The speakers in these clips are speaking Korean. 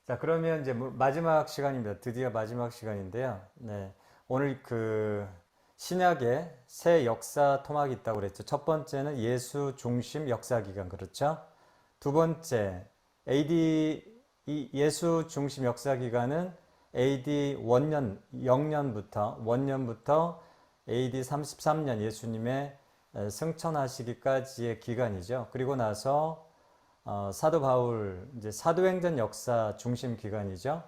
자, 그러면 이제 마지막 시간입니다. 드디어 마지막 시간인데요. 네. 오늘 그 신약에 새 역사 토막이 있다고 그랬죠. 첫 번째는 예수 중심 역사 기간, 그렇죠? 두 번째, 이 예수 중심 역사 기간은 AD 원년부터 AD 33년 예수님의 승천하시기까지의 기간이죠. 그리고 나서 사도 바울 이제 사도행전 역사 중심 기간이죠.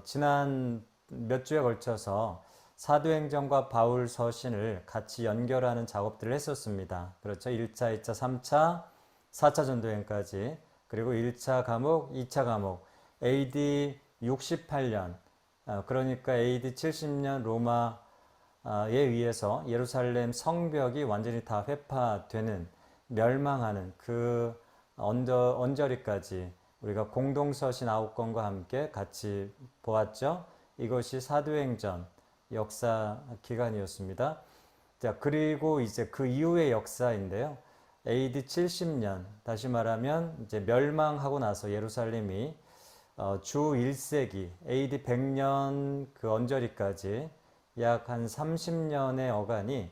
지난 몇 주에 걸쳐서 사도행전과 바울 서신을 같이 연결하는 작업들을 했었습니다. 그렇죠. 1차, 2차, 3차, 4차 전도행까지. 그리고 1차 과목, 2차 과목, AD 68년, 그러니까 AD 70년 로마에 의해서 예루살렘 성벽이 완전히 다 회파되는, 멸망하는 그 언저리까지 우리가 공동서신 9권과 함께 같이 보았죠. 이것이 사도행전 역사 기간이었습니다. 자, 그리고 이제 그 이후의 역사인데요. AD 70년, 다시 말하면 이제 멸망하고 나서 예루살렘이 주 1세기, AD 100년 그 언저리까지 약 한 30년의 어간이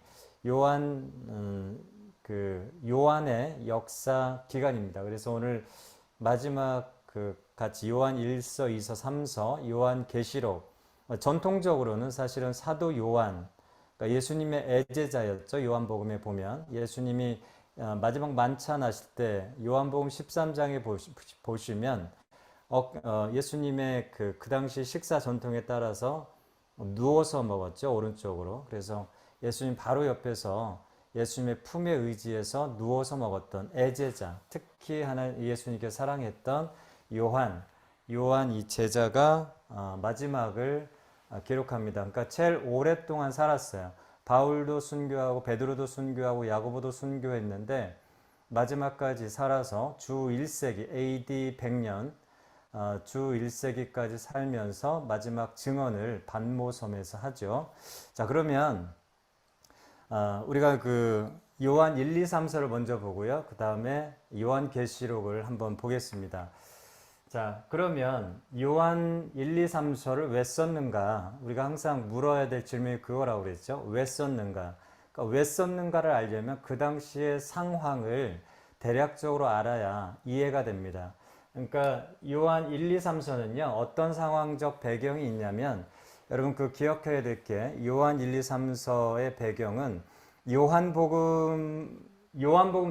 요한의 역사 기간입니다. 그래서 오늘 마지막 그 같이 요한 1서, 2서, 3서, 요한 계시록, 전통적으로는 사실은 사도 요한, 그러니까 예수님의 애제자였죠. 요한복음에 보면 예수님이 마지막 만찬하실 때 요한복음 13장에 보시면 예수님의 그 당시 식사 전통에 따라서 누워서 먹었죠. 오른쪽으로. 그래서 예수님 바로 옆에서 예수님의 품에 의지해서 누워서 먹었던 애제자, 특히 예수님께 사랑했던 요한 이 제자가 마지막을 기록합니다. 그러니까 제일 오랫동안 살았어요. 바울도 순교하고 베드로도 순교하고 야고보도 순교했는데 마지막까지 살아서 주 1세기 AD 100년 주 1세기까지 살면서 마지막 증언을 반모섬에서 하죠. 자, 그러면 우리가 그 요한 1, 2, 3서를 먼저 보고요. 그 다음에 요한 계시록을 한번 보겠습니다. 자, 그러면 요한 1, 2, 3서를 왜 썼는가? 우리가 항상 물어야 될 질문이 그거라고 그랬죠. 왜 썼는가? 그러니까 왜 썼는가를 알려면 그 당시의 상황을 대략적으로 알아야 이해가 됩니다. 그러니까 요한 1, 2, 3서는요. 어떤 상황적 배경이 있냐면 여러분 그 기억해야 될 게 요한 1, 2, 3서의 배경은 요한복음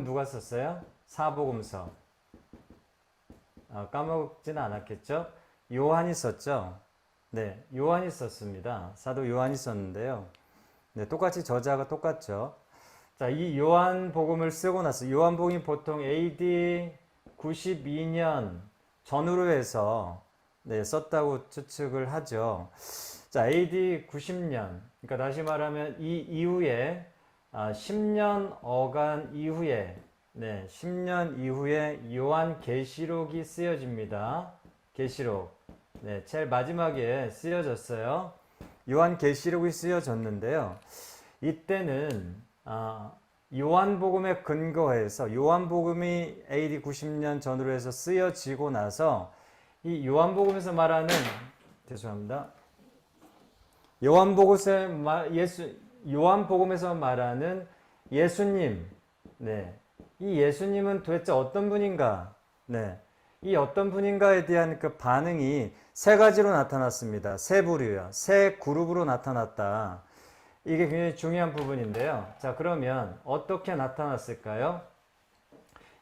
누가 썼어요? 사복음서. 까먹지는 않았겠죠? 요한이 썼죠? 네, 요한이 썼습니다. 사도 요한이 썼는데요. 네, 똑같이 저자가 똑같죠? 자, 이 요한복음을 쓰고 나서 요한복음이 보통 AD 92년 전후로 해서 썼다고 추측을 하죠. 자, AD 90년, 그러니까 다시 말하면 이 이후에 10년 어간 이후에 10년 이후에 요한 계시록이 쓰여집니다. 계시록. 네, 제일 마지막에 쓰여졌어요. 요한 계시록이 쓰여졌는데요. 이때는 요한복음에 근거해서 요한복음이 AD 90년 전후로 해서 쓰여지고 나서 이 요한복음에서 말하는 죄송합니다. 요한복음에서 말하는 예수님. 네. 이 예수님은 도대체 어떤 분인가? 네. 이 어떤 분인가에 대한 그 반응이 세 가지로 나타났습니다. 세 부류요. 세 그룹으로 나타났다. 이게 굉장히 중요한 부분인데요. 자, 그러면 어떻게 나타났을까요?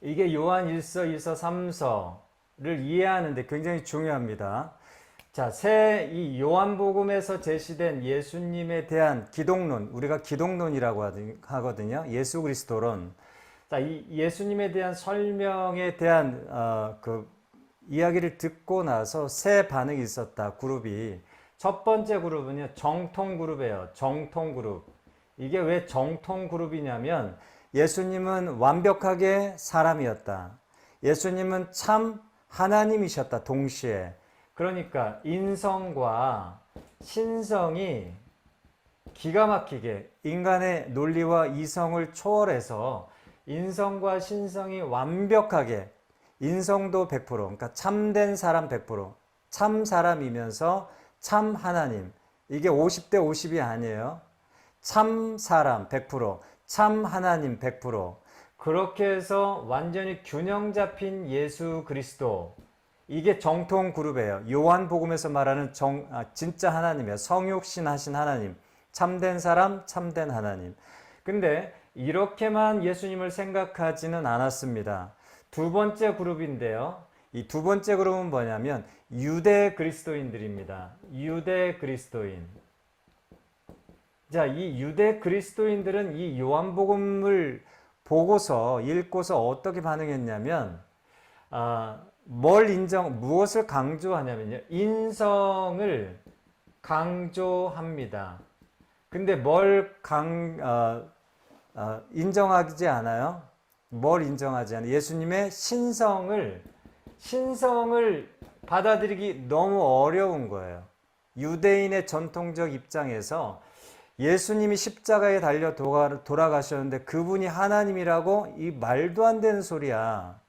이게 요한 1서, 2서, 3서를 이해하는데 굉장히 중요합니다. 자, 이 요한복음에서 제시된 예수님에 대한 기독론, 우리가 기독론이라고 하거든요. 예수 그리스도론. 자, 이 예수님에 대한 설명에 대한 그 이야기를 듣고 나서 세 반응이 있었다. 그룹이. 첫 번째 그룹은요, 정통 그룹이에요. 정통 그룹. 이게 왜 정통 그룹이냐면 예수님은 완벽하게 사람이었다. 예수님은 참 하나님이셨다. 동시에. 그러니까 인성과 신성이 기가 막히게 인간의 논리와 이성을 초월해서 인성과 신성이 완벽하게, 인성도 100%, 그러니까 참된 사람 100%, 참 사람이면서 참 하나님. 이게 50대 50이 아니에요. 참 사람 100%, 참 하나님 100%. 그렇게 해서 완전히 균형 잡힌 예수 그리스도. 이게 정통 그룹이에요. 요한복음에서 말하는 진짜 하나님이에요. 성육신 하신 하나님. 참된 사람, 참된 하나님. 근데 이렇게만 예수님을 생각하지는 않았습니다. 두 번째 그룹인데요. 이 두 번째 그룹은 뭐냐면 유대 그리스도인들입니다. 유대 그리스도인. 자, 이 유대 그리스도인들은 이 요한복음을 보고서 읽고서 어떻게 반응했냐면 무엇을 강조하냐면요. 인성을 강조합니다. 근데 인정하지 않아요? 뭘 인정하지 않아요? 예수님의 신성을 받아들이기 너무 어려운 거예요. 유대인의 전통적 입장에서 예수님이 십자가에 달려 돌아가셨는데 그분이 하나님이라고 이 말도 안 되는 소리야.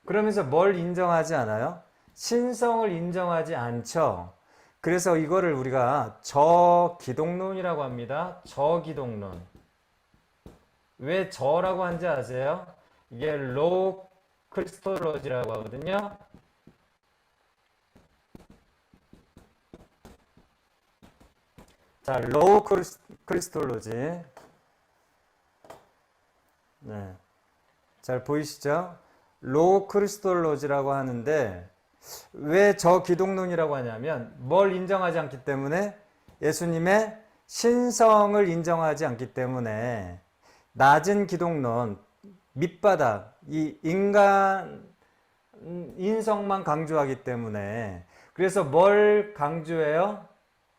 그러면서 뭘 인정하지 않아요? 신성을 인정하지 않죠. 그래서 이거를 우리가 저기독론이라고 합니다. 저기독론. 왜 저라고 한지 아세요? 이게 로우 크리스톨로지라고 하거든요. 자, 로우 크리스톨로지. 네. 잘 보이시죠? 로우 크리스톨로지라고 하는데 왜 저기독론이라고 하냐면 뭘 인정하지 않기 때문에 예수님의 신성을 인정하지 않기 때문에 낮은 기독론, 밑바닥, 이 인간 인성만 강조하기 때문에 그래서 뭘 강조해요?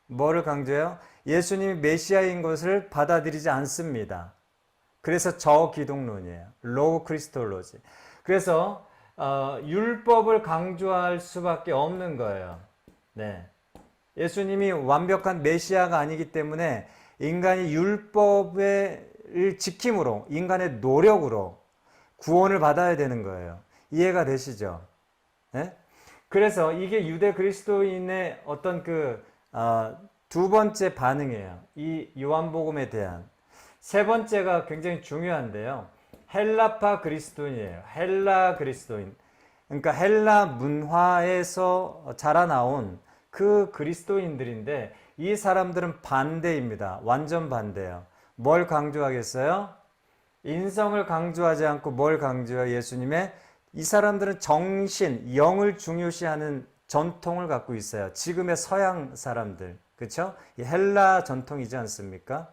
뭐를 강조해요? 예수님이 메시아인 것을 받아들이지 않습니다. 그래서 저기독론이에요. 로우 크리스톨로지. 그래서 율법을 강조할 수밖에 없는 거예요. 네. 예수님이 완벽한 메시아가 아니기 때문에 인간이 율법을 지킴으로, 인간의 노력으로 구원을 받아야 되는 거예요. 이해가 되시죠? 네? 그래서 이게 유대 그리스도인의 어떤 두 번째 반응이에요. 이 요한복음에 대한. 세 번째가 굉장히 중요한데요. 헬라파 그리스도인이에요. 헬라 그리스도인. 그러니까 헬라 문화에서 자라나온 그 그리스도인들인데 이 사람들은 반대입니다. 완전 반대예요. 뭘 강조하겠어요? 인성을 강조하지 않고 뭘 강조해요? 예수님의 이 사람들은 정신, 영을 중요시하는 전통을 갖고 있어요. 지금의 서양 사람들. 그렇죠? 이 헬라 전통이지 않습니까?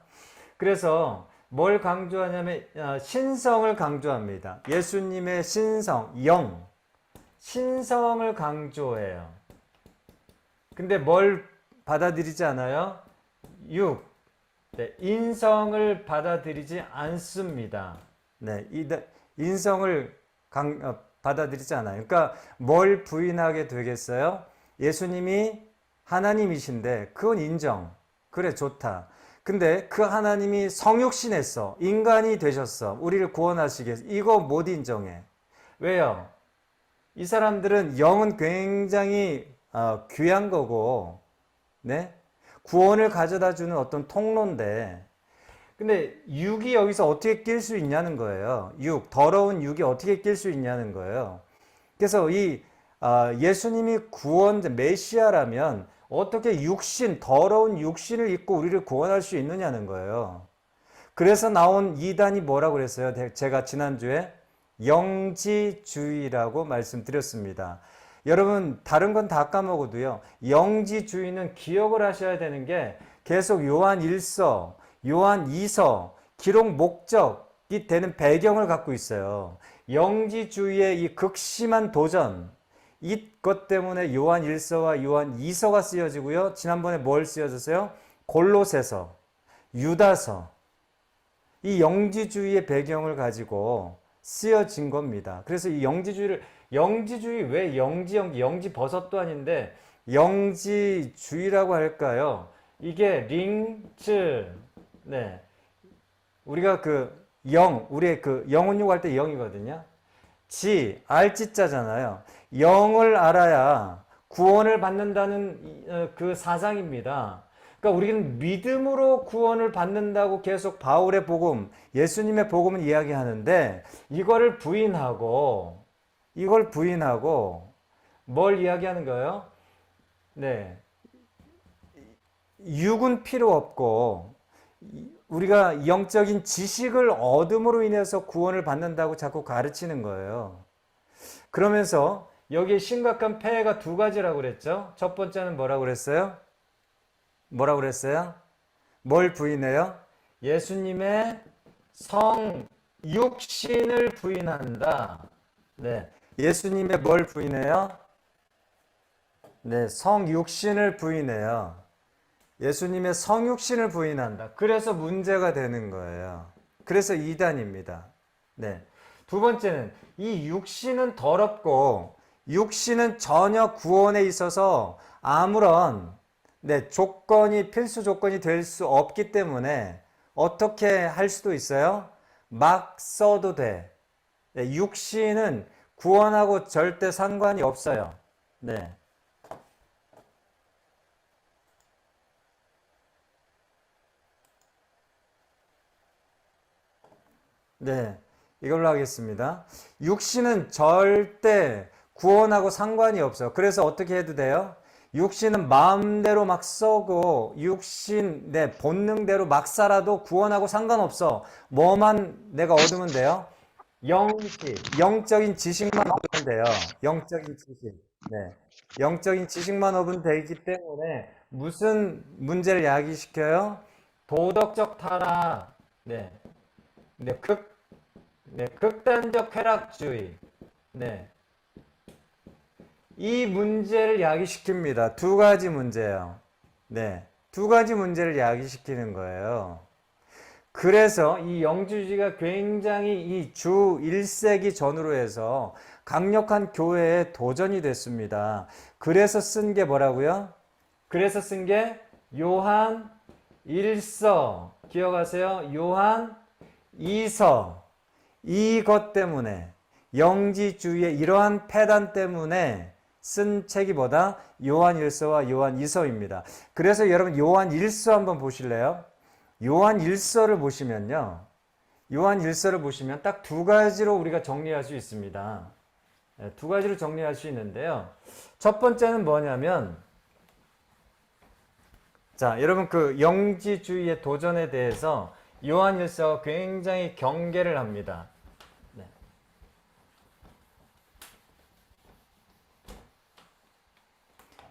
그래서 뭘 강조하냐면 신성을 강조합니다. 예수님의 신성, 영, 신성을 강조해요. 근데 뭘 받아들이지 않아요? 육, 네, 인성을 받아들이지 않습니다. 네, 인성을 받아들이지 않아요. 그러니까 뭘 부인하게 되겠어요? 예수님이 하나님이신데 그건 인정. 그래, 좋다. 근데 그 하나님이 성육신했어. 인간이 되셨어. 우리를 구원하시기 위해서. 이거 못 인정해. 왜요? 이 사람들은 영은 굉장히 귀한 거고, 네? 구원을 가져다 주는 어떤 통로인데, 근데 육이 여기서 어떻게 낄 수 있냐는 거예요. 더러운 육이 어떻게 낄 수 있냐는 거예요. 그래서 예수님이 메시아라면 어떻게 더러운 육신을 입고 우리를 구원할 수 있느냐는 거예요. 그래서 나온 이단이 뭐라고 그랬어요? 제가 지난주에 영지주의라고 말씀드렸습니다. 여러분, 다른 건 다 까먹어도요. 영지주의는 기억을 하셔야 되는 게 계속 요한 1서, 요한 2서, 기록 목적이 되는 배경을 갖고 있어요. 영지주의의 이 극심한 도전, 이것 때문에 요한 1서와 요한 2서가 쓰여지고요. 지난번에 뭘 쓰여졌어요? 골로새서, 유다서. 이 영지주의의 배경을 가지고 쓰여진 겁니다. 그래서 이 영지주의 왜 영지 버섯도 아닌데 영지주의라고 할까요? 이게 링츠, 네. 우리가 우리의 영혼육 할 때 영이거든요. 알지자잖아요. 영을 알아야 구원을 받는다는 그 사상입니다. 그러니까 우리는 믿음으로 구원을 받는다고 계속 바울의 복음, 예수님의 복음을 이야기하는데 이걸 부인하고 뭘 이야기하는 거예요? 네. 육은 필요 없고 우리가 영적인 지식을 얻음으로 인해서 구원을 받는다고 자꾸 가르치는 거예요. 그러면서 여기에 심각한 폐해가 두 가지라고 그랬죠. 첫 번째는 뭐라고 그랬어요? 뭐라고 그랬어요? 뭘 부인해요? 예수님의 성 육신을 부인한다. 네. 예수님의 뭘 부인해요? 네, 성 육신을 부인해요. 예수님의 성육신을 부인한다. 그래서 문제가 되는 거예요. 그래서 이단입니다. 네. 두 번째는 이 육신은 더럽고 육신은 전혀 구원에 있어서 아무런 필수 조건이 될 수 없기 때문에 어떻게 할 수도 있어요? 막 써도 돼. 네, 육신은 구원하고 절대 상관이 없어요. 네. 네, 이걸로 하겠습니다. 육신은 절대 구원하고 상관이 없어요. 그래서 어떻게 해도 돼요? 육신은 마음대로 막 써고 본능대로 막 살아도 구원하고 상관없어. 뭐만 내가 얻으면 돼요? 영적인 지식만 얻으면 돼요. 영적인 지식. 네. 영적인 지식만 얻으면 되기 때문에 무슨 문제를 야기시켜요? 도덕적 타락. 네. 네, 극단적 쾌락주의. 네. 이 문제를 야기시킵니다. 두 가지 문제예요. 네. 두 가지 문제를 야기시키는 거예요. 그래서 이 영주주의가 굉장히 이 주 1세기 전후로 해서 강력한 교회에 도전이 됐습니다. 그래서 쓴 게 뭐라고요? 그래서 쓴 게 요한 1서. 기억하세요? 요한 2서. 이것 때문에 영지주의의 이러한 패단 때문에 쓴 책이 뭐다? 요한 1서와 요한 2서입니다. 그래서 여러분 요한 1서 한번 보실래요? 요한 1서를 보시면요. 요한 1서를 보시면 딱 두 가지로 우리가 정리할 수 있습니다. 두 가지로 정리할 수 있는데요. 첫 번째는 뭐냐면 자, 여러분 그 영지주의의 도전에 대해서 요한 1서가 굉장히 경계를 합니다. 네.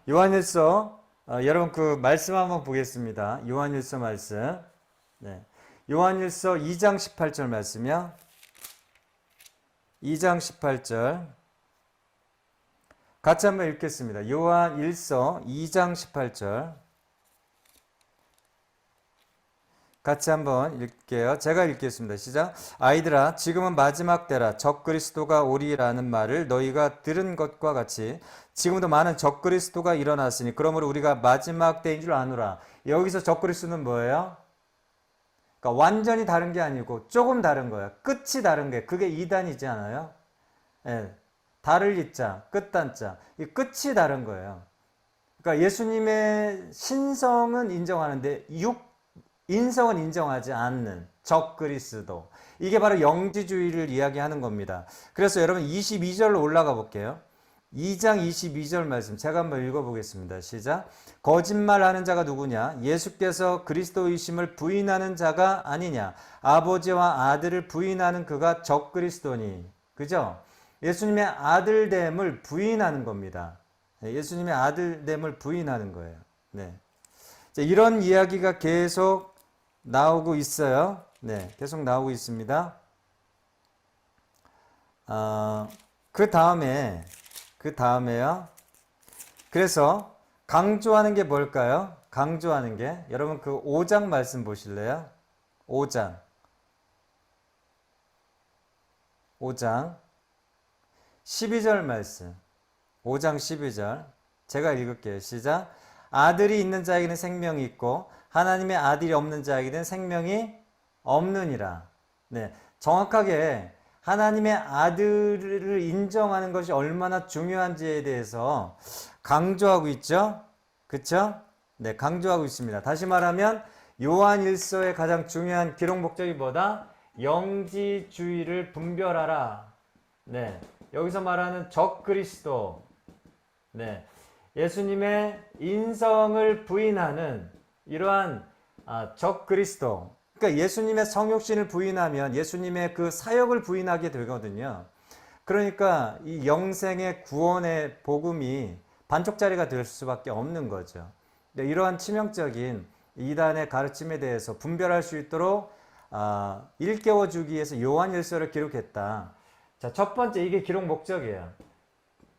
요한 1서 여러분 그 말씀 한번 보겠습니다. 요한 1서 말씀. 네. 요한 1서 2장 18절 말씀이요. 2장 18절. 같이 한번 읽겠습니다. 요한 1서 2장 18절. 같이 한번 읽게요. 제가 읽겠습니다. 시작. 아이들아, 지금은 마지막 때라. 적그리스도가 오리라는 말을 너희가 들은 것과 같이 지금도 많은 적그리스도가 일어났으니 그러므로 우리가 마지막 때인 줄 아노라. 여기서 적그리스도는 뭐예요? 그러니까 완전히 다른 게 아니고 조금 다른 거예요. 끝이 다른 게 그게 이단이지 않아요? 예, 달을 잇자, 끝단자. 이 끝이 다른 거예요. 그러니까 예수님의 신성은 인정하는데 인성은 인정하지 않는 적그리스도. 이게 바로 영지주의를 이야기하는 겁니다. 그래서 여러분 22절로 올라가 볼게요. 2장 22절 말씀 제가 한번 읽어보겠습니다. 시작. 거짓말하는 자가 누구냐? 예수께서 그리스도이심을 부인하는 자가 아니냐? 아버지와 아들을 부인하는 그가 적그리스도니. 그죠? 예수님의 아들됨을 부인하는 겁니다. 예수님의 아들됨을 부인하는 거예요. 네. 이런 이야기가 계속 나오고 있어요. 네, 계속 나오고 있습니다. 그 다음에요. 그래서 강조하는 게 뭘까요? 강조하는 게 여러분 그 5장 말씀 보실래요? 5장 12절 말씀. 5장 12절 제가 읽을게요. 시작. 아들이 있는 자에게는 생명이 있고 하나님의 아들이 없는 자에게는 생명이 없느니라. 네, 정확하게 하나님의 아들을 인정하는 것이 얼마나 중요한지에 대해서 강조하고 있죠. 그쵸? 네, 강조하고 있습니다. 다시 말하면 요한 1서의 가장 중요한 기록 목적이 뭐다? 영지주의를 분별하라. 네, 여기서 말하는 적 그리스도, 네, 예수님의 인성을 부인하는 이러한 적 그리스도. 그러니까 예수님의 성육신을 부인하면 예수님의 그 사역을 부인하게 되거든요. 그러니까 이 영생의 구원의 복음이 반쪽짜리가 될 수밖에 없는 거죠. 이러한 치명적인 이단의 가르침에 대해서 분별할 수 있도록 일깨워 주기 위해서 요한 1서를 기록했다. 자, 첫 번째 이게 기록 목적이에요.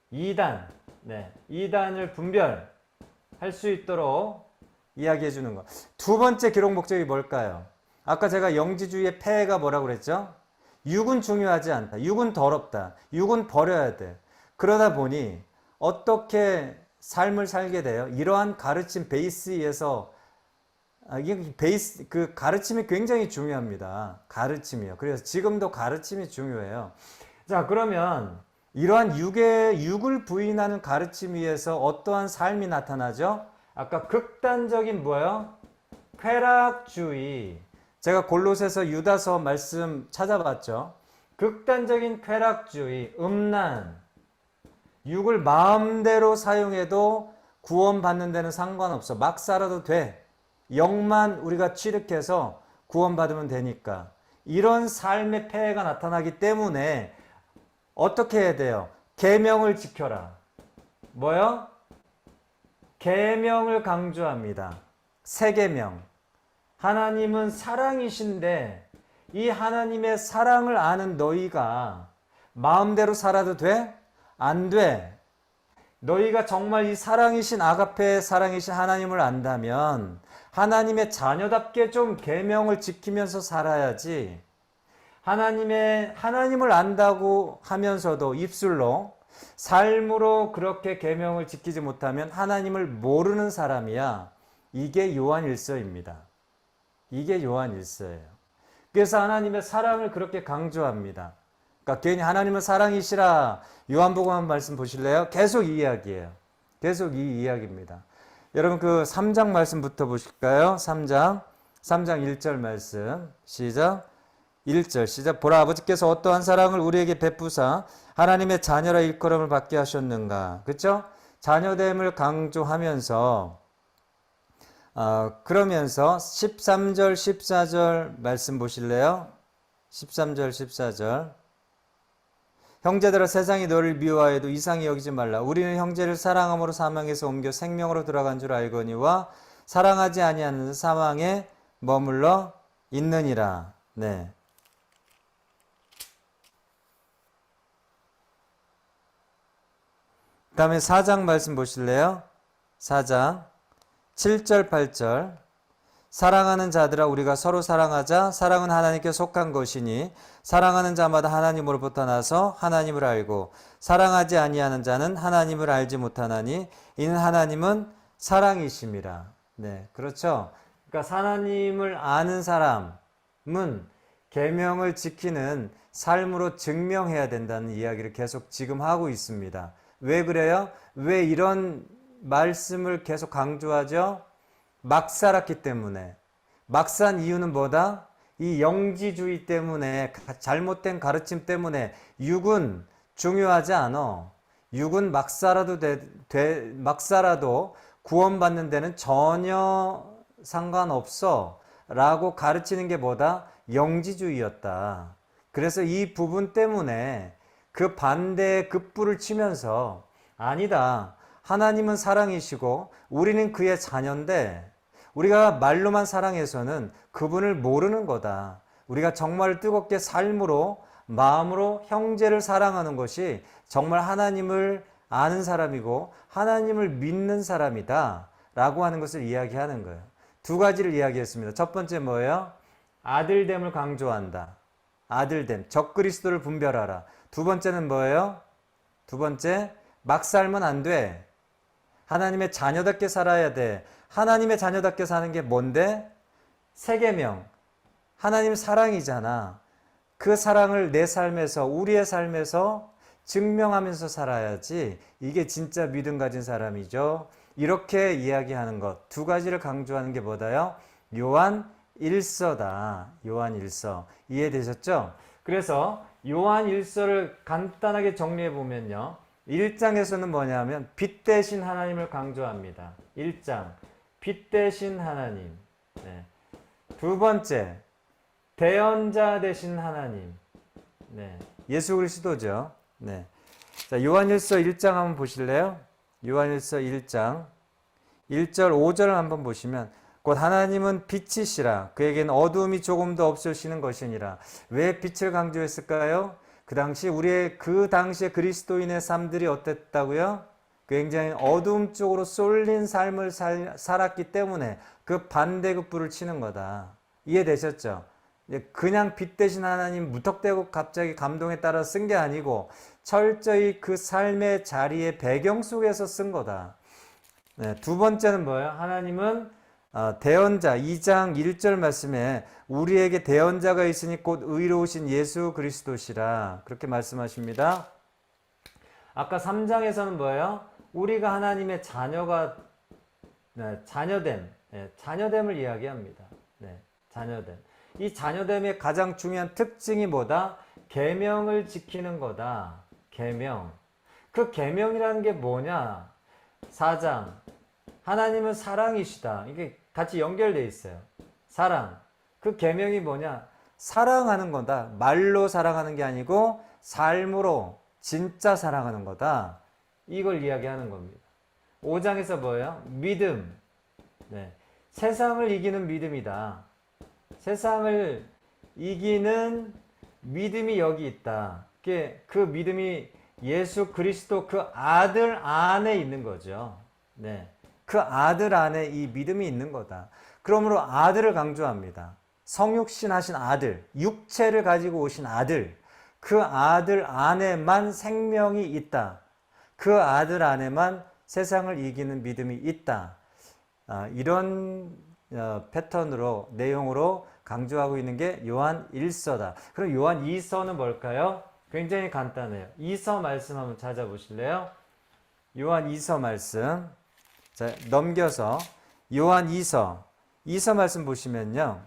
이단, 네, 이단을 분별할 수 있도록 이야기해 주는 것. 두 번째 기록 목적이 뭘까요? 아까 제가 영지주의의 폐해가 뭐라고 그랬죠? 육은 중요하지 않다. 육은 더럽다. 육은 버려야 돼. 그러다 보니 어떻게 삶을 살게 돼요? 이러한 가르침 베이스에서 이게 베이스 그 가르침이 굉장히 중요합니다. 가르침이요. 그래서 지금도 가르침이 중요해요. 자, 그러면 이러한 육을 부인하는 가르침 위에서 어떠한 삶이 나타나죠? 아까 극단적인 뭐예요? 쾌락주의. 제가 골로새서 유다서 말씀 찾아봤죠. 극단적인 쾌락주의, 음란, 육을 마음대로 사용해도 구원받는 데는 상관없어. 막 살아도 돼. 영만 우리가 취득해서 구원받으면 되니까. 이런 삶의 폐해가 나타나기 때문에 어떻게 해야 돼요? 계명을 지켜라. 뭐요? 계명을 강조합니다. 새 계명. 하나님은 사랑이신데 이 하나님의 사랑을 아는 너희가 마음대로 살아도 돼? 안 돼. 너희가 정말 이 사랑이신 아가페 사랑이신 하나님을 안다면 하나님의 자녀답게 좀 계명을 지키면서 살아야지. 하나님을 안다고 하면서도 입술로 삶으로 그렇게 계명을 지키지 못하면 하나님을 모르는 사람이야. 이게 요한 1서입니다. 이게 요한 1서예요. 그래서 하나님의 사랑을 그렇게 강조합니다. 그러니까 괜히 하나님은 사랑이시라 요한복음 말씀 보실래요? 계속 이 이야기예요. 계속 이 이야기입니다. 여러분 그 3장 말씀부터 보실까요? 3장 1절 말씀 시작. 1절 시작. 보라, 아버지께서 어떠한 사랑을 우리에게 베푸사 하나님의 자녀라 일컬음을 받게 하셨는가. 그렇죠? 자녀됨을 강조하면서 그러면서 13절 14절 말씀 보실래요? 13절 14절. 형제들아, 세상이 너를 미워하여도 이상히 여기지 말라. 우리는 형제를 사랑함으로 사망에서 옮겨 생명으로 들어간 줄 알거니와 사랑하지 아니하는 사망에 머물러 있느니라. 네. 그 다음에 4장 말씀 보실래요? 4장 7절 8절. 사랑하는 자들아, 우리가 서로 사랑하자. 사랑은 하나님께 속한 것이니 사랑하는 자마다 하나님으로부터 나서 하나님을 알고 사랑하지 아니하는 자는 하나님을 알지 못하나니 이는 하나님은 사랑이심이라. 네, 그렇죠. 그러니까 하나님을 아는 사람은 계명을 지키는 삶으로 증명해야 된다는 이야기를 계속 지금 하고 있습니다. 왜 그래요? 왜 이런 말씀을 계속 강조하죠? 막 살았기 때문에. 막 산 이유는 뭐다? 이 영지주의 때문에, 잘못된 가르침 때문에. 육은 중요하지 않아. 육은 막 살아도 막 살아도 구원받는 데는 전혀 상관없어 라고 가르치는 게 뭐다? 영지주의였다. 그래서 이 부분 때문에 그 반대의 급부를 치면서 아니다. 하나님은 사랑이시고 우리는 그의 자녀인데 우리가 말로만 사랑해서는 그분을 모르는 거다. 우리가 정말 뜨겁게 삶으로 마음으로 형제를 사랑하는 것이 정말 하나님을 아는 사람이고 하나님을 믿는 사람이다 라고 하는 것을 이야기하는 거예요. 두 가지를 이야기했습니다. 첫 번째 뭐예요? 아들됨을 강조한다. 아들됨, 적그리스도를 분별하라. 두 번째는 뭐예요? 두 번째, 막 살면 안 돼. 하나님의 자녀답게 살아야 돼. 하나님의 자녀답게 사는 게 뭔데? 새 계명. 하나님 사랑이잖아. 그 사랑을 내 삶에서, 우리의 삶에서 증명하면서 살아야지 이게 진짜 믿음 가진 사람이죠. 이렇게 이야기하는 것, 두 가지를 강조하는 게 뭐다요? 요한 1서다. 요한 1서. 이해되셨죠? 그래서 요한 1서를 간단하게 정리해 보면요. 1장에서는 뭐냐면 빛 대신 하나님을 강조합니다. 1장. 빛 대신 하나님. 네. 두 번째. 대언자 되신 하나님. 네. 예수 그리스도죠. 네. 자, 요한일서 1장 한번 보실래요? 요한일서 1장 1절 5절을 한번 보시면 곧 하나님은 빛이시라 그에겐 어두움이 조금도 없으시는 것이니라. 왜 빛을 강조했을까요? 그 당시에 그리스도인의 삶들이 어땠다고요? 굉장히 어두움 쪽으로 쏠린 삶을 살았기 때문에 그 반대급부를 치는 거다. 이해되셨죠? 그냥 빛 대신 하나님 무턱대고 갑자기 감동에 따라 쓴 게 아니고 철저히 그 삶의 자리의 배경 속에서 쓴 거다. 네, 두 번째는 뭐예요? 하나님은 대언자 2장 1절 말씀에 우리에게 대언자가 있으니 곧 의로우신 예수 그리스도시라 그렇게 말씀하십니다. 아까 3장에서는 뭐예요? 우리가 하나님의 자녀가 자녀됨을 이야기합니다. 네, 자녀됨. 이 자녀됨의 가장 중요한 특징이 뭐다? 계명을 지키는 거다. 계명. 그 계명이라는 게 뭐냐? 4장. 하나님은 사랑이시다. 이게 같이 연결되어 있어요. 사랑. 그 계명이 뭐냐? 사랑하는 거다. 말로 사랑하는 게 아니고 삶으로 진짜 사랑하는 거다. 이걸 이야기하는 겁니다. 5장에서 뭐예요? 믿음. 네. 세상을 이기는 믿음이다. 세상을 이기는 믿음이 여기 있다. 그 믿음이 예수 그리스도 그 아들 안에 있는 거죠. 네. 그 아들 안에 이 믿음이 있는 거다. 그러므로 아들을 강조합니다. 성육신 하신 아들, 육체를 가지고 오신 아들, 그 아들 안에만 생명이 있다. 그 아들 안에만 세상을 이기는 믿음이 있다. 이런 패턴으로, 내용으로 강조하고 있는 게 요한 1서다. 그럼 요한 2서는 뭘까요? 굉장히 간단해요. 2서 말씀 한번 찾아보실래요? 요한 2서 말씀. 자, 넘겨서 요한 2서 말씀 보시면요.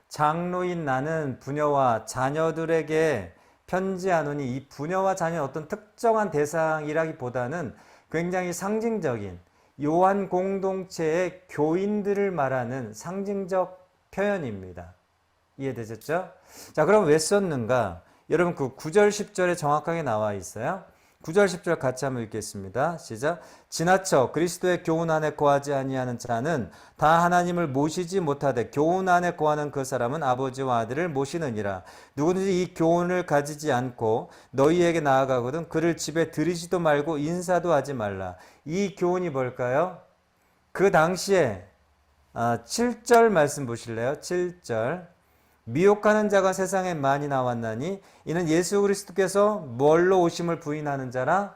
장로인 나는 부녀와 자녀들에게 편지하노니 이 부녀와 자녀는 어떤 특정한 대상이라기보다는 굉장히 상징적인 요한 공동체의 교인들을 말하는 상징적 표현입니다. 이해되셨죠? 자, 그럼 왜 썼는가? 여러분 그 9절 10절에 정확하게 나와 있어요. 9절 10절 같이 한번 읽겠습니다. 시작. 지나쳐 그리스도의 교훈 안에 거하지 아니하는 자는 다 하나님을 모시지 못하되 교훈 안에 거하는 그 사람은 아버지와 아들을 모시느니라. 누구든지 이 교훈을 가지지 않고 너희에게 나아가거든 그를 집에 들이지도 말고 인사도 하지 말라. 이 교훈이 뭘까요? 그 당시에 7절 말씀 보실래요? 7절. 미혹하는 자가 세상에 많이 나왔나니 이는 예수 그리스도께서 뭘로 오심을 부인하는 자라?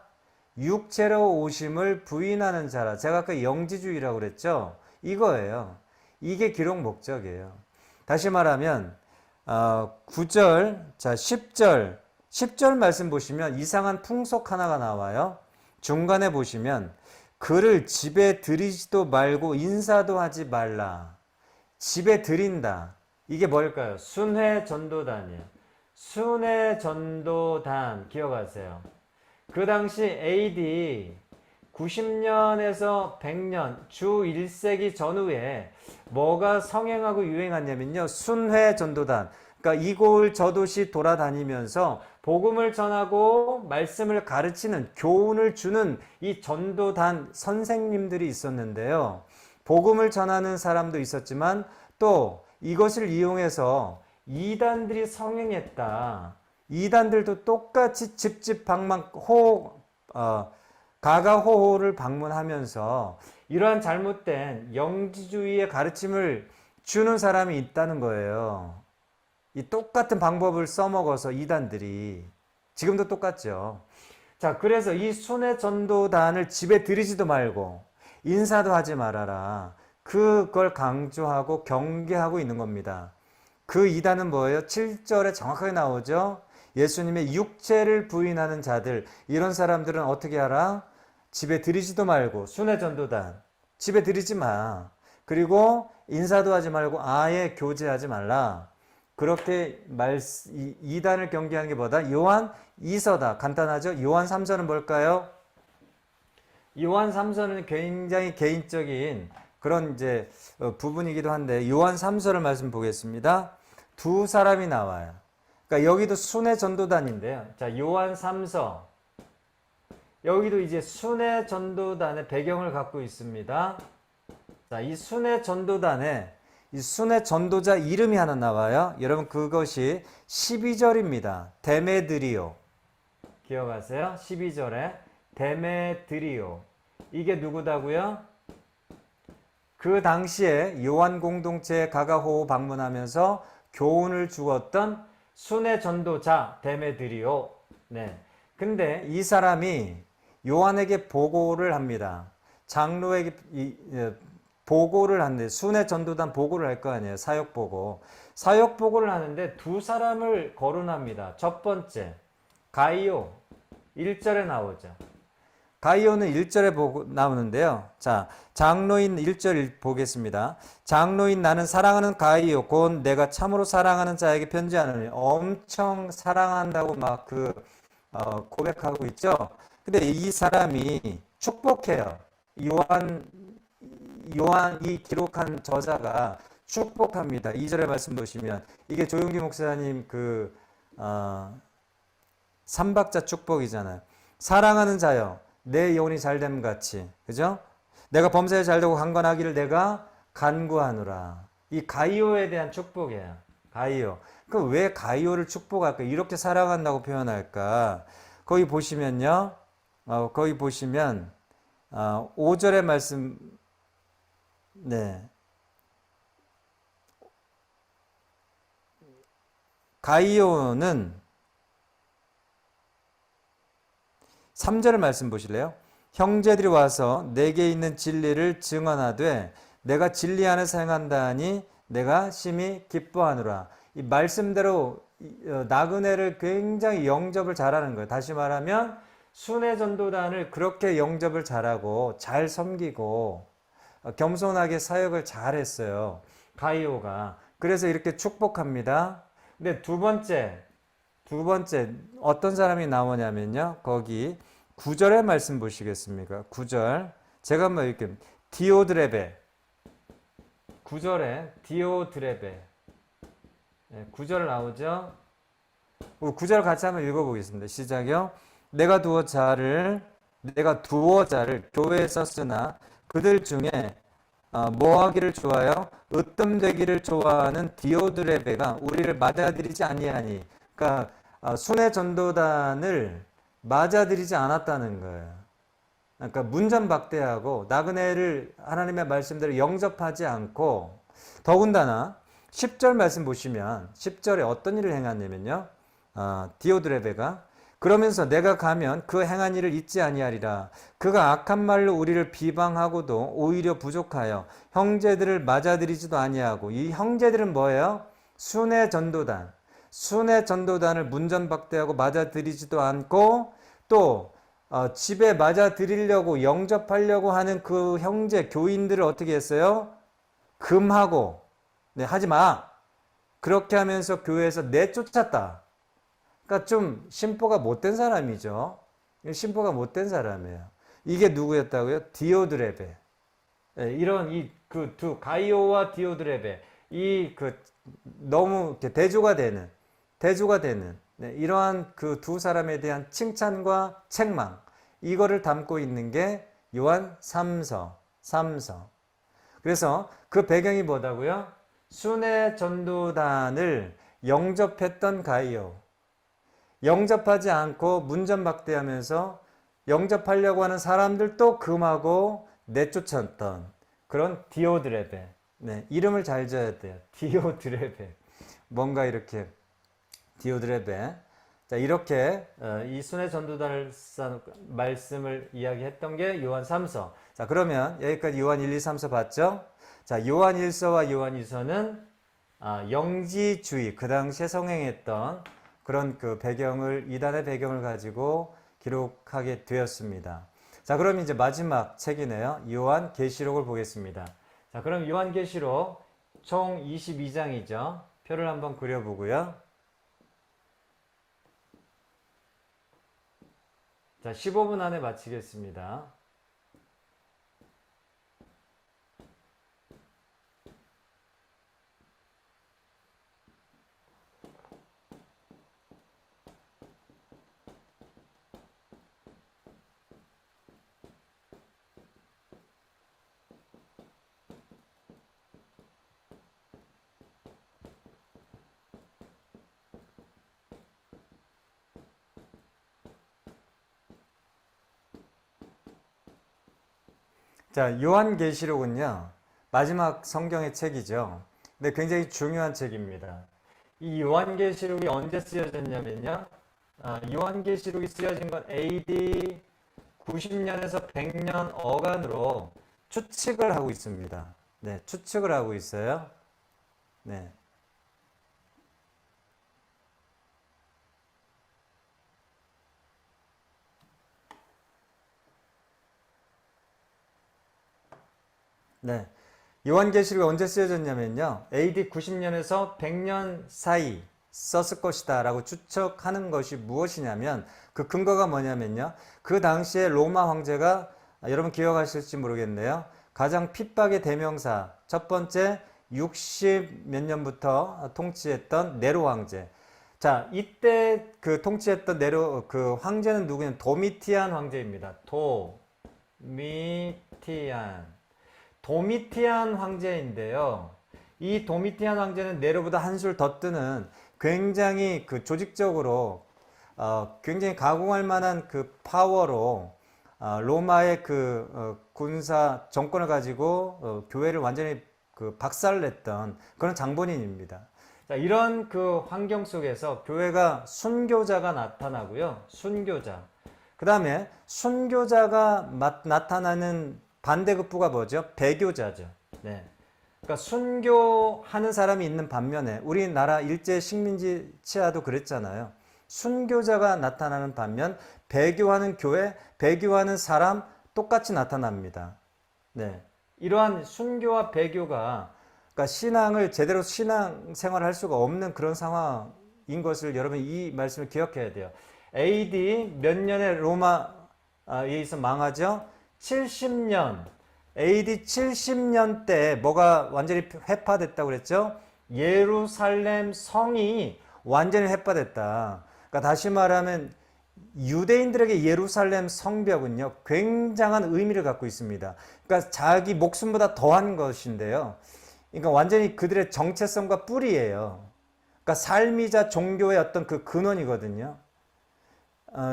육체로 오심을 부인하는 자라. 제가 아까 영지주의라고 그랬죠? 이거예요. 이게 기록 목적이에요. 다시 말하면 9절, 자 10절 말씀 보시면 이상한 풍속 하나가 나와요. 중간에 보시면 그를 집에 들이지도 말고 인사도 하지 말라. 집에 들인다. 이게 뭘까요? 순회 전도단이에요. 순회 전도단 기억하세요. 그 당시 AD 90년에서 100년 주 1세기 전후에 뭐가 성행하고 유행하냐면요. 순회 전도단. 그러니까 이곳 저곳이 돌아다니면서 복음을 전하고 말씀을 가르치는 교훈을 주는 이 전도단 선생님들이 있었는데요. 복음을 전하는 사람도 있었지만 또 이것을 이용해서 이단들이 성행했다. 이단들도 똑같이 집집 방문 가가호호를 방문하면서 이러한 잘못된 영지주의의 가르침을 주는 사람이 있다는 거예요. 이 똑같은 방법을 써먹어서 이단들이 지금도 똑같죠. 자, 그래서 이 순회 전도단을 집에 들이지도 말고 인사도 하지 말아라. 그걸 강조하고 경계하고 있는 겁니다. 그 이단은 뭐예요? 7절에 정확하게 나오죠. 예수님의 육체를 부인하는 자들, 이런 사람들은 어떻게 하라? 집에 들이지도 말고, 순회 전도단 집에 들이지 마. 그리고 인사도 하지 말고 아예 교제하지 말라. 그렇게 이단을 경계하는 게 뭐다? 요한 2서다. 간단하죠? 요한 3서는 뭘까요? 요한 3서는 굉장히 개인적인 그런 이제 부분이기도 한데, 요한 3서를 말씀 보겠습니다. 두 사람이 나와요. 그러니까 여기도 순회 전도단인데요. 자, 요한 3서. 여기도 이제 순회 전도단의 배경을 갖고 있습니다. 자, 이 순회 전도단에 이 순회 전도자 이름이 하나 나와요. 여러분, 그것이 12절입니다. 데메드리오. 기억하세요? 12절에 데메드리오. 이게 누구다고요? 그 당시에 요한 공동체에 가가호호 방문하면서 교훈을 주었던 순회 전도자 데메드리오. 네. 근데 이 사람이 요한에게 보고를 합니다. 장로에게 보고를 하는데, 순회 전도단 보고를 할 거 아니에요. 사역 보고. 사역 보고를 하는데 두 사람을 거론합니다. 첫 번째, 가이오. 1절에 나오죠. 가이오는 1절에 나오는데요. 자, 장로인 1절 보겠습니다. 장로인 나는 사랑하는 가이오 곧 내가 참으로 사랑하는 자에게 편지하노니. 엄청 사랑한다고 막 고백하고 있죠. 근데 이 사람이 축복해요. 요한이 기록한 저자가 축복합니다. 2절의 말씀 보시면 이게 조용기 목사님 삼박자 축복이잖아요. 사랑하는 자여 내 영혼이 잘됨 같이, 그죠? 내가 범사에 잘되고 강건하기를 내가 간구하노라. 이 가이오에 대한 축복이에요. 가이오. 그 왜 가이오를 축복할까? 이렇게 사랑한다고 표현할까? 거기 보시면요. 거기 보시면 5절의 말씀. 네. 가이오는 3절의 말씀 보실래요? 형제들이 와서 내게 있는 진리를 증언하되 내가 진리 안에서 행한다니 내가 심히 기뻐하노라. 이 말씀대로 나그네를 굉장히 영접을 잘하는 거예요. 다시 말하면 순회 전도단을 그렇게 영접을 잘하고 잘 섬기고 겸손하게 사역을 잘했어요. 가이오가. 그래서 이렇게 축복합니다. 근데 두 번째 어떤 사람이 나오냐면요. 거기 9절의 말씀 보시겠습니까? 9절. 제가 뭐 이렇게 디오드레베. 9절에 디오드레베. 9절 나오죠? 9절 같이 한번 읽어보겠습니다. 시작이요. 내가 두어 자를 교회에 썼으나 그들 중에 모하기를 좋아하여 으뜸되기를 좋아하는 디오드레베가 우리를 맞아들이지 아니하니. 그러니까 순회 전도단을 맞아들이지 않았다는 거예요. 그러니까 문전박대하고 나그네를 하나님의 말씀대로 영접하지 않고, 더군다나 10절 말씀 보시면 10절에 어떤 일을 행하냐면요. 디오드레베가 그러면서 내가 가면 그 행한 일을 잊지 아니하리라. 그가 악한 말로 우리를 비방하고도 오히려 부족하여 형제들을 맞아들이지도 아니하고. 이 형제들은 뭐예요? 순회 전도단을 문전박대하고 맞아들이지도 않고, 또 집에 맞아들이려고 영접하려고 하는 그 형제 교인들을 어떻게 했어요? 금하고, 네, 하지 마. 그렇게 하면서 교회에서 내쫓았다. 그러니까 좀 심보가 못된 사람이죠. 심보가 못된 사람이에요. 이게 누구였다고요? 디오드레베. 네, 이런 가이오와 디오드레베, 너무 대조가 되는 네, 이러한 그 두 사람에 대한 칭찬과 책망, 이거를 담고 있는 게 요한 3서. 그래서 그 배경이 뭐다고요? 순회 전도단을 영접했던 가이오, 영접하지 않고 문전박대하면서 영접하려고 하는 사람들도 금하고 내쫓았던 그런 디오드레베. 네, 이름을 잘 지어야 돼요. 디오드레베. 뭔가 이렇게 디오드레베. 자, 이렇게 이 순회 전도단을 말씀을 이야기했던 게 요한 3서. 자, 그러면 여기까지 요한 1, 2, 3서 봤죠? 자, 요한 1서와 요한 2서는 영지주의, 그 당시에 성행했던 그런 그 배경을, 이단의 배경을 가지고 기록하게 되었습니다. 자, 그럼 이제 마지막 책이네요. 요한계시록을 보겠습니다. 자, 그럼 요한계시록 총 22장이죠. 표를 한번 그려보고요. 자, 15분 안에 마치겠습니다. 자, 요한계시록은요, 마지막 성경의 책이죠. 근데 굉장히 중요한 책입니다. 이 요한계시록이 언제 쓰여졌냐면요, 요한계시록이 쓰여진 건 AD 90년에서 100년 어간으로 추측을 하고 있습니다. 네, 추측을 하고 있어요. 네. 네. 요한계시록이 언제 쓰여졌냐면요. AD 90년에서 100년 사이 썼을 것이다 라고 추측하는 것이 무엇이냐면 그 근거가 뭐냐면요. 그 당시에 로마 황제가 여러분 기억하실지 모르겠네요. 가장 핍박의 대명사 첫 번째 60 몇 년부터 통치했던 네로 황제. 자, 이때 그 통치했던 네로 그 황제는 누구냐면 도미티안 황제입니다. 도미티안 황제인데요. 이 도미티안 황제는 네로보다 한술 더 뜨는 굉장히 그 조직적으로 굉장히 가공할 만한 그 파워로 로마의 그 군사 정권을 가지고 교회를 완전히 그 박살냈던 그런 장본인입니다. 자, 이런 그 환경 속에서 교회가 순교자가 나타나고요. 순교자. 그 다음에 순교자가 나타나는 반대급부가 뭐죠? 배교자죠. 네. 그러니까 순교하는 사람이 있는 반면에 우리나라 일제 식민지 치하도 그랬잖아요. 순교자가 나타나는 반면 배교하는 교회, 배교하는 사람 똑같이 나타납니다. 네. 이러한 순교와 배교가 그러니까 신앙을 제대로 신앙 생활을 할 수가 없는 그런 상황인 것을 여러분 이 말씀을 기억해야 돼요. AD 몇 년에 로마에 의해서 망하죠? 70년. AD 70년 때 뭐가 완전히 회파됐다고 그랬죠? 예루살렘 성이 완전히 회파됐다. 그러니까 다시 말하면 유대인들에게 예루살렘 성벽은요, 굉장한 의미를 갖고 있습니다. 그러니까 자기 목숨보다 더한 것인데요. 그러니까 완전히 그들의 정체성과 뿌리예요. 그러니까 삶이자 종교의 어떤 그 근원이거든요.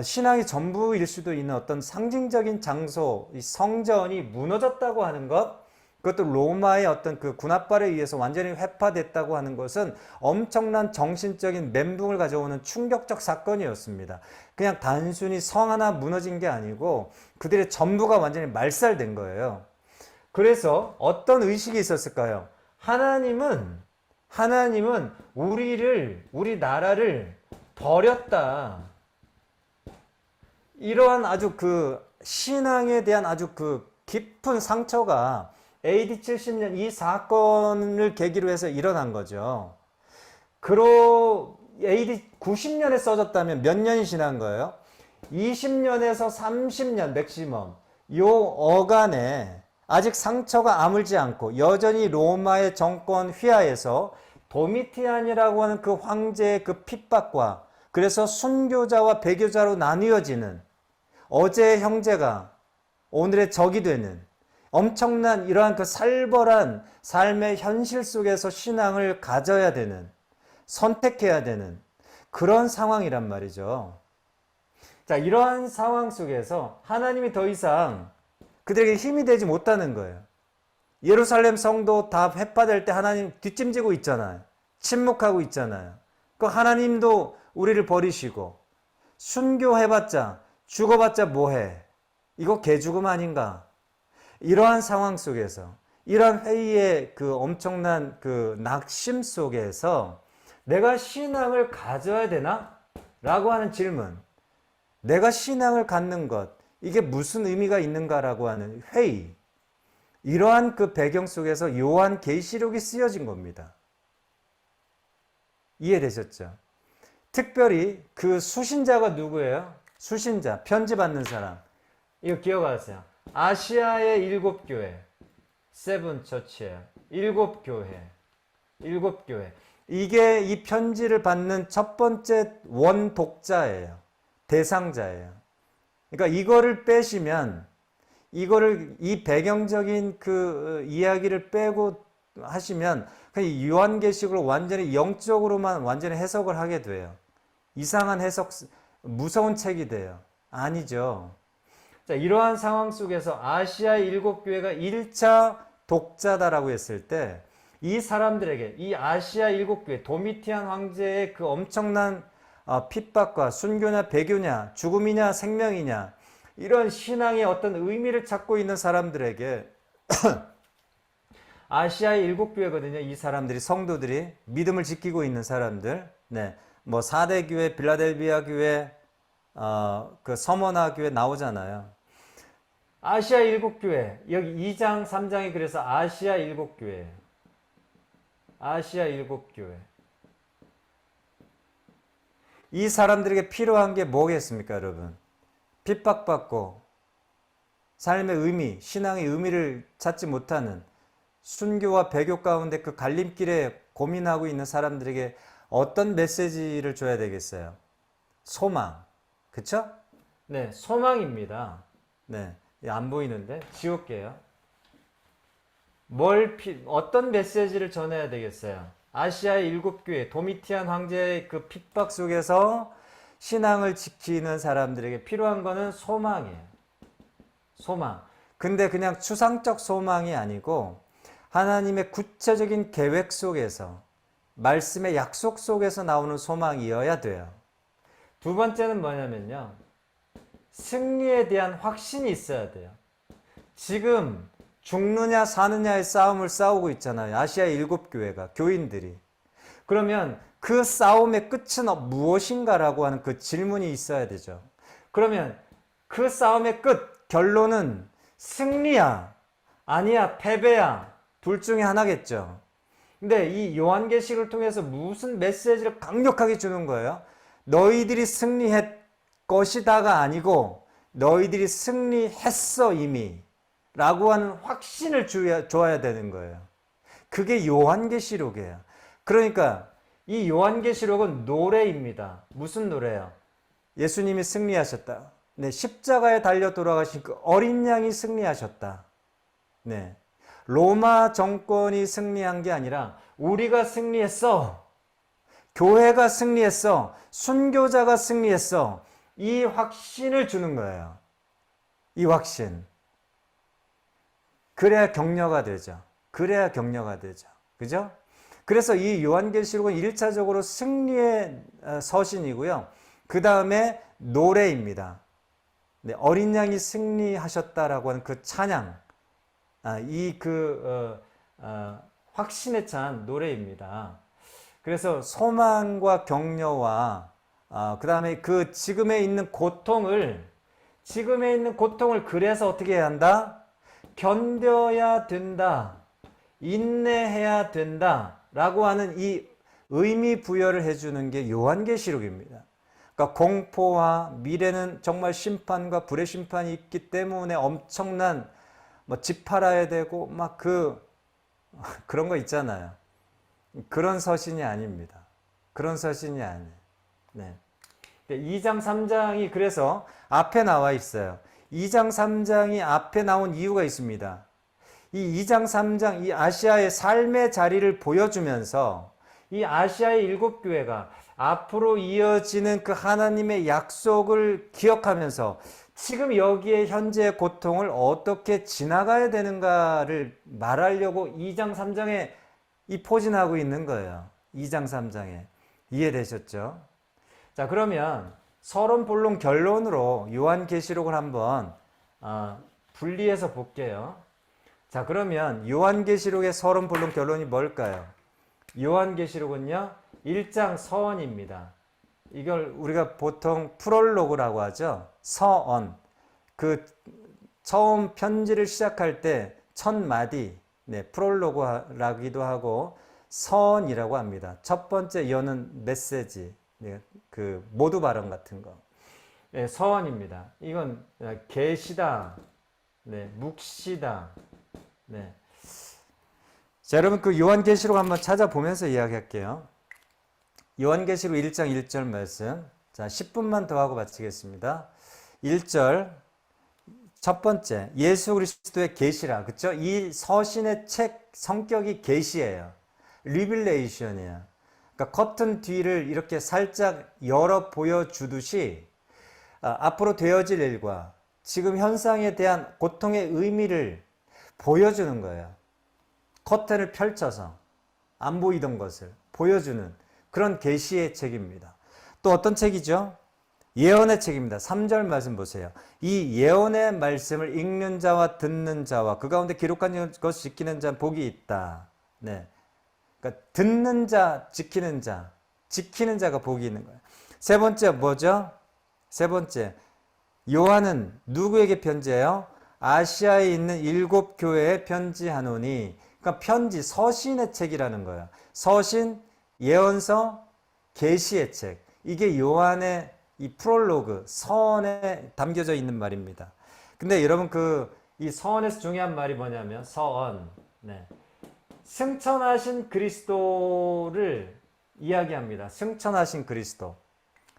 신앙이 전부일 수도 있는 어떤 상징적인 장소, 이 성전이 무너졌다고 하는 것, 그것도 로마의 어떤 그 군합발에 의해서 완전히 회파됐다고 하는 것은 엄청난 정신적인 멘붕을 가져오는 충격적 사건이었습니다. 그냥 단순히 성 하나 무너진 게 아니고 그들의 전부가 완전히 말살된 거예요. 그래서 어떤 의식이 있었을까요? 하나님은 우리 나라를 버렸다. 이러한 아주 그 신앙에 대한 아주 그 깊은 상처가 AD 70년 이 사건을 계기로 해서 일어난 거죠. AD 90년에 써졌다면 몇 년이 지난 거예요? 20년에서 30년 맥시멈. 요 어간에 아직 상처가 아물지 않고 여전히 로마의 정권 휘하에서 도미티안이라고 하는 그 황제의 그 핍박과 그래서 순교자와 배교자로 나뉘어지는 어제의 형제가 오늘의 적이 되는 엄청난 이러한 그 살벌한 삶의 현실 속에서 신앙을 가져야 되는, 선택해야 되는 그런 상황이란 말이죠. 자, 이러한 상황 속에서 하나님이 더 이상 그들에게 힘이 되지 못하는 거예요. 예루살렘 성도 다 회파될 때 하나님 뒷짐지고 있잖아요. 침묵하고 있잖아요. 그 하나님도 우리를 버리시고 순교해봤자 죽어봤자 뭐해? 이거 개죽음 아닌가? 이러한 상황 속에서 이런 회의의 그 엄청난 그 낙심 속에서 내가 신앙을 가져야 되나? 라고 하는 질문. 내가 신앙을 갖는 것, 이게 무슨 의미가 있는가라고 하는 회의. 이러한 그 배경 속에서 요한계시록이 쓰여진 겁니다. 이해되셨죠? 특별히 그 수신자가 누구예요? 수신자, 편지 받는 사람. 이거 기억하세요. 아시아의 7교회, 세븐 처치예요. 7교회. 이게 이 편지를 받는 첫 번째 원독자예요. 대상자예요. 그러니까 이거를 빼시면, 이 배경적인 그 이야기를 빼고 하시면 그냥 요한계시록을 완전히 영적으로만 완전히 해석을 하게 돼요. 이상한 해석, 무서운 책이 돼요. 아니죠. 자, 이러한 상황 속에서 아시아 7교회가 1차 독자다라고 했을 때 이 사람들에게 이 아시아 7교회 도미티안 황제의 그 엄청난 핍박과 순교냐 배교냐 죽음이냐 생명이냐 이런 신앙의 어떤 의미를 찾고 있는 사람들에게 아시아의 7교회거든요. 이 사람들이 성도들이 믿음을 지키고 있는 사람들. 네. 뭐 4대 교회, 빌라델비아 교회, 그 서머나 교회 나오잖아요. 아시아 7교회. 여기 2장, 3장이 그래서 아시아 7교회. 아시아 7교회. 이 사람들에게 필요한 게 뭐겠습니까, 여러분? 핍박받고 삶의 의미, 신앙의 의미를 찾지 못하는 순교와 배교 가운데 그 갈림길에 고민하고 있는 사람들에게 어떤 메시지를 줘야 되겠어요? 소망. 그쵸? 네, 소망입니다. 네, 안 보이는데 지울게요. 어떤 메시지를 전해야 되겠어요? 아시아의 7교회, 도미티안 황제의 그 핍박 속에서 신앙을 지키는 사람들에게 필요한 거는 소망이에요. 소망. 근데 그냥 추상적 소망이 아니고 하나님의 구체적인 계획 속에서 말씀의 약속 속에서 나오는 소망이어야 돼요. 두 번째는 뭐냐면요. 승리에 대한 확신이 있어야 돼요. 지금 죽느냐 사느냐의 싸움을 싸우고 있잖아요. 아시아 7교회가, 교인들이. 그러면 그 싸움의 끝은 무엇인가라고 하는 그 질문이 있어야 되죠. 그러면 그 싸움의 끝, 결론은 승리야, 아니야, 패배야, 둘 중에 하나겠죠. 근데 이 요한계시를 통해서 무슨 메시지를 강력하게 주는 거예요? 너희들이 승리했 것이다가 아니고 너희들이 승리했어 이미 라고 하는 확신을 줘야 되는 거예요. 그게 요한계시록이에요. 그러니까 이 요한계시록은 노래입니다. 무슨 노래예요? 예수님이 승리하셨다. 네, 십자가에 달려 돌아가신 그 어린 양이 승리하셨다. 네. 로마 정권이 승리한 게 아니라 우리가 승리했어. 교회가 승리했어. 순교자가 승리했어. 이 확신을 주는 거예요. 이 확신. 그래야 격려가 되죠. 그래야 격려가 되죠. 그죠? 그래서 이 요한계시록은 1차적으로 승리의 서신이고요. 그 다음에 노래입니다. 네, 어린 양이 승리하셨다라고 하는 그 찬양. 확신에 찬 노래입니다. 그래서 소망과 격려와 그 다음에 그 지금에 있는 고통을 그래서 어떻게 해야 한다? 견뎌야 된다. 인내해야 된다. 라고 하는 이 의미 부여를 해주는 게 요한계시록입니다. 그러니까 공포와 미래는 정말 심판과 불의 심판이 있기 때문에 엄청난 집 팔아야 되고 그런 거 있잖아요. 그런 서신이 아닙니다. 그런 서신이 아니에요. 네. 2장 3장이 그래서 앞에 나와 있어요. 2장 3장이 앞에 나온 이유가 있습니다. 이 2장 3장 이 아시아의 삶의 자리를 보여주면서 이 아시아의 7교회가 앞으로 이어지는 그 하나님의 약속을 기억하면서 지금 여기에 현재의 고통을 어떻게 지나가야 되는가를 말하려고 2장 3장에 포진하고 있는 거예요. 2장 3장에. 이해되셨죠? 자, 그러면 서론 본론 결론으로 요한계시록을 한번 분리해서 볼게요. 자, 그러면 요한계시록의 서론, 본론, 결론이 뭘까요? 요한계시록은요, 1장 서언입니다. 이걸 우리가 보통 프롤로그라고 하죠. 서언. 그 처음 편지를 시작할 때 첫 마디, 프롤로그라기도 하고 서언이라고 합니다. 첫 번째 여는 메시지, 그 모두 발언 같은 거. 서언입니다. 이건 계시다, 묵시다. 자, 여러분 그 요한계시록 한번 찾아보면서 이야기할게요. 요한계시록 1장 1절 말씀. 자, 10분만 더 하고 마치겠습니다. 1절. 첫 번째, 예수 그리스도의 계시라. 그렇죠? 이 서신의 책 성격이 계시예요. 리빌레이션이에요. 그러니까 커튼 뒤를 이렇게 살짝 열어 보여주듯이 앞으로 되어질 일과 지금 현상에 대한 고통의 의미를 보여주는 거예요. 커튼을 펼쳐서 안 보이던 것을 보여주는 그런 계시의 책입니다. 또 어떤 책이죠? 예언의 책입니다. 3절 말씀 보세요. 이 예언의 말씀을 읽는 자와 듣는 자와 그 가운데 기록한 것을 지키는 자는 복이 있다. 그러니까 듣는 자, 지키는 자가 복이 있는 거예요. 세 번째 뭐죠? 세 번째, 요한은 누구에게 편지해요? 아시아에 있는 7 교회에 편지하노니. 그러니까 편지, 서신의 책이라는 거예요. 서신, 예언서, 계시의 책. 이게 요한의 이 프롤로그, 서언에 담겨져 있는 말입니다. 근데 여러분 이 서언에서 중요한 말이 뭐냐면 서언. 승천하신 그리스도를 이야기합니다. 승천하신 그리스도.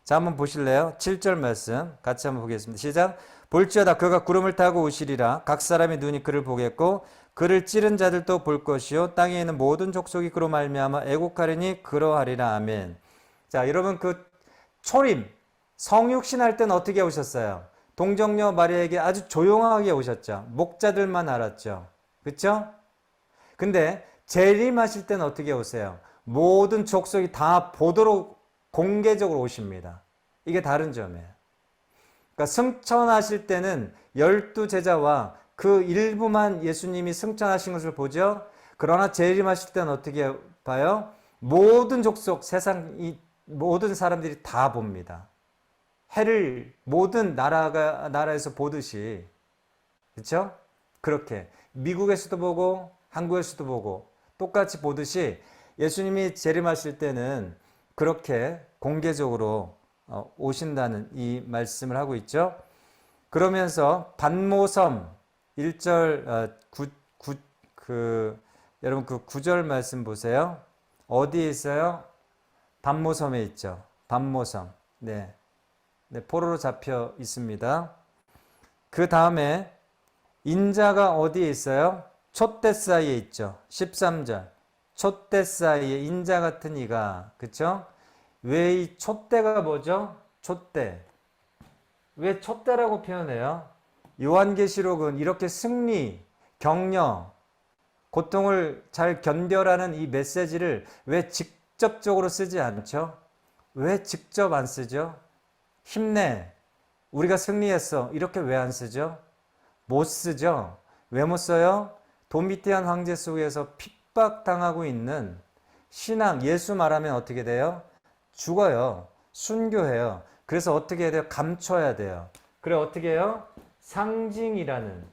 자, 한번 보실래요? 7절 말씀 같이 한번 보겠습니다. 시작. 볼지어다 그가 구름을 타고 오시리라. 각 사람의 눈이 그를 보겠고 그를 찌른 자들도 볼 것이요 땅에 있는 모든 족속이 그로 말미암아 애곡하리니 그러하리라. 아멘. 자, 여러분 초림 성육신 할 때는 어떻게 오셨어요? 동정녀 마리아에게 아주 조용하게 오셨죠. 목자들만 알았죠. 그렇죠? 근데 재림하실 때는 어떻게 오세요? 모든 족속이 다 보도록 공개적으로 오십니다. 이게 다른 점이에요. 그러니까 승천하실 때는 12제자와 그 일부만 예수님이 승천하신 것을 보죠. 그러나 재림하실 때는 어떻게 봐요? 모든 족속, 세상 이 모든 사람들이 다 봅니다. 해를 모든 나라에서 보듯이. 그렇죠? 그렇게 미국에서도 보고 한국에서도 보고 똑같이 보듯이 예수님이 재림하실 때는 그렇게 공개적으로 오신다는 이 말씀을 하고 있죠. 그러면서 반모섬 1절 여러분 그 9절 말씀 보세요. 어디에 있어요? 반모섬에 있죠. 반모섬. 포로로 잡혀 있습니다. 그 다음에 인자가 어디에 있어요? 촛대 사이에 있죠. 13절. 촛대 사이에 인자 같은 이가. 그쵸? 왜 이 촛대가 뭐죠? 촛대. 왜 촛대라고 표현해요? 요한계시록은 이렇게 승리, 격려, 고통을 잘 견뎌라는 이 메시지를 왜 직접적으로 쓰지 않죠? 왜 직접 안 쓰죠? 힘내. 우리가 승리했어. 이렇게 왜 안 쓰죠? 못 쓰죠? 왜 못 써요? 도미티안 황제 속에서 핍박당하고 있는 신앙, 예수 말하면 어떻게 돼요? 죽어요. 순교해요. 그래서 어떻게 해야 돼요? 감춰야 돼요. 그래 어떻게 해요? 상징이라는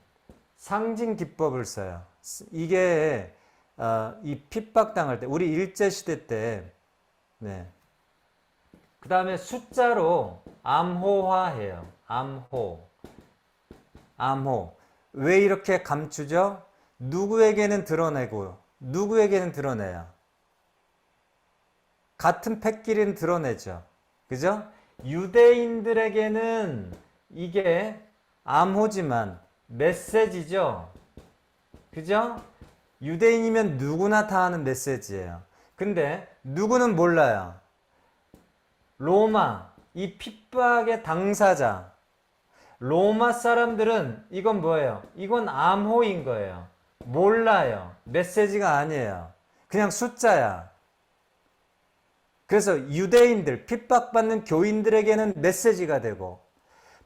상징 기법을 써요. 이게 이 핍박당할 때 우리 일제시대 때 그 다음에 숫자로 암호화해요. 암호. 왜 이렇게 감추죠? 누구에게는 드러내고 누구에게는 드러내요. 같은 패끼리는 드러내죠. 그죠? 유대인들에게는 이게 암호지만 메시지죠. 그죠? 유대인이면 누구나 다 아는 메시지예요. 근데 누구는 몰라요. 로마, 이 핍박의 당사자. 로마 사람들은 이건 뭐예요? 이건 암호인 거예요. 몰라요. 메시지가 아니에요. 그냥 숫자야. 그래서 유대인들, 핍박받는 교인들에게는 메시지가 되고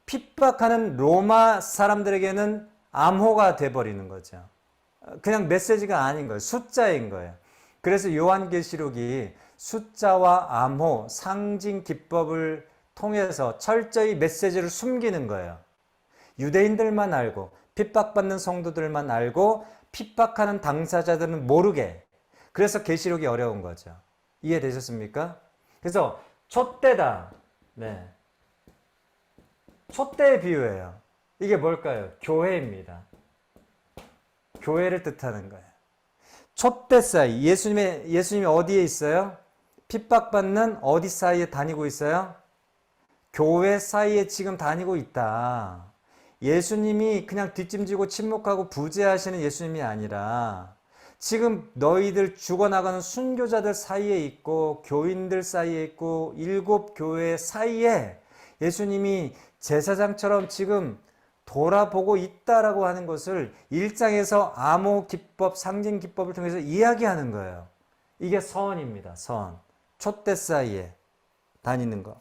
핍박하는 로마 사람들에게는 암호가 돼버리는 거죠. 그냥 메시지가 아닌 거예요. 숫자인 거예요. 그래서 요한계시록이 숫자와 암호, 상징 기법을 통해서 철저히 메시지를 숨기는 거예요. 유대인들만 알고 핍박받는 성도들만 알고 핍박하는 당사자들은 모르게. 그래서 계시록이 어려운 거죠. 이해되셨습니까? 그래서 촛대다. 네. 촛대의 비유예요. 이게 뭘까요? 교회입니다. 교회를 뜻하는 거예요. 촛대 사이. 예수님이 어디에 있어요? 핍박받는 어디 사이에 다니고 있어요? 교회 사이에 지금 다니고 있다. 예수님이 그냥 뒷짐지고 침묵하고 부재하시는 예수님이 아니라 지금 너희들 죽어나가는 순교자들 사이에 있고 교인들 사이에 있고 일곱 교회 사이에 예수님이 제사장처럼 지금 돌아보고 있다라고 하는 것을 1장에서 암호 기법, 상징 기법을 통해서 이야기하는 거예요. 이게 서원입니다. 서원. 촛대 사이에 다니는 거.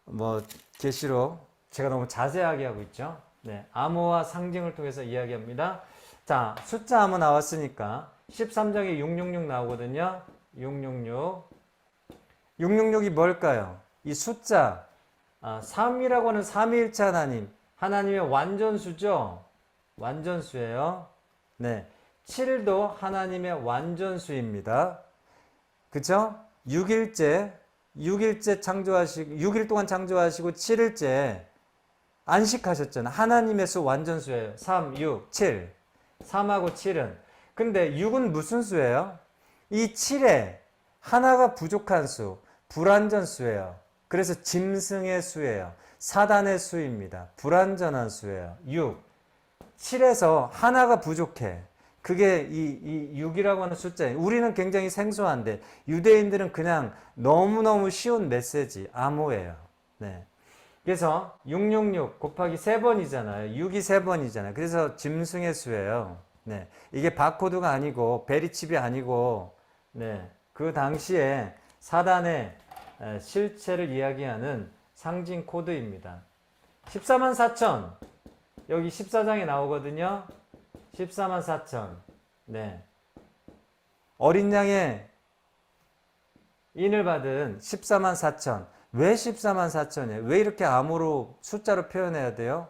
뭐 계시록 제가 너무 자세하게 하고 있죠. 네, 암호와 상징을 통해서 이야기합니다. 자, 숫자 암호 나왔으니까 13장에 666 나오거든요. 666. 666이 뭘까요? 이 숫자 3이라고 하는 삼위일체 하나님, 하나님의 완전수죠. 완전수예요. 네, 7도 하나님의 완전수입니다. 그쵸? 6일째 창조하시고 6일 동안 창조하시고 7일째 안식하셨잖아요. 하나님의 수 완전수예요. 3, 6, 7. 3하고 7은. 근데 6은 무슨 수예요? 이 7에 하나가 부족한 수, 불완전수예요. 그래서 짐승의 수예요. 사단의 수입니다. 불완전한 수예요. 6. 7에서 하나가 부족해. 그게 이 6이라고 하는 숫자예요. 우리는 굉장히 생소한데 유대인들은 그냥 너무너무 쉬운 메시지, 암호예요. 네. 그래서 666 곱하기 3번이잖아요. 6이 3번이잖아요. 그래서 짐승의 수예요. 네. 이게 바코드가 아니고 베리칩이 아니고 네. 그 당시에 사단의 실체를 이야기하는 상징 코드입니다. 14만 4천 여기 14장에 나오거든요. 14만 4천 네. 어린 양의 인을 받은 14만 4천 왜 14만 4천이에요? 왜 이렇게 암호로 숫자로 표현해야 돼요?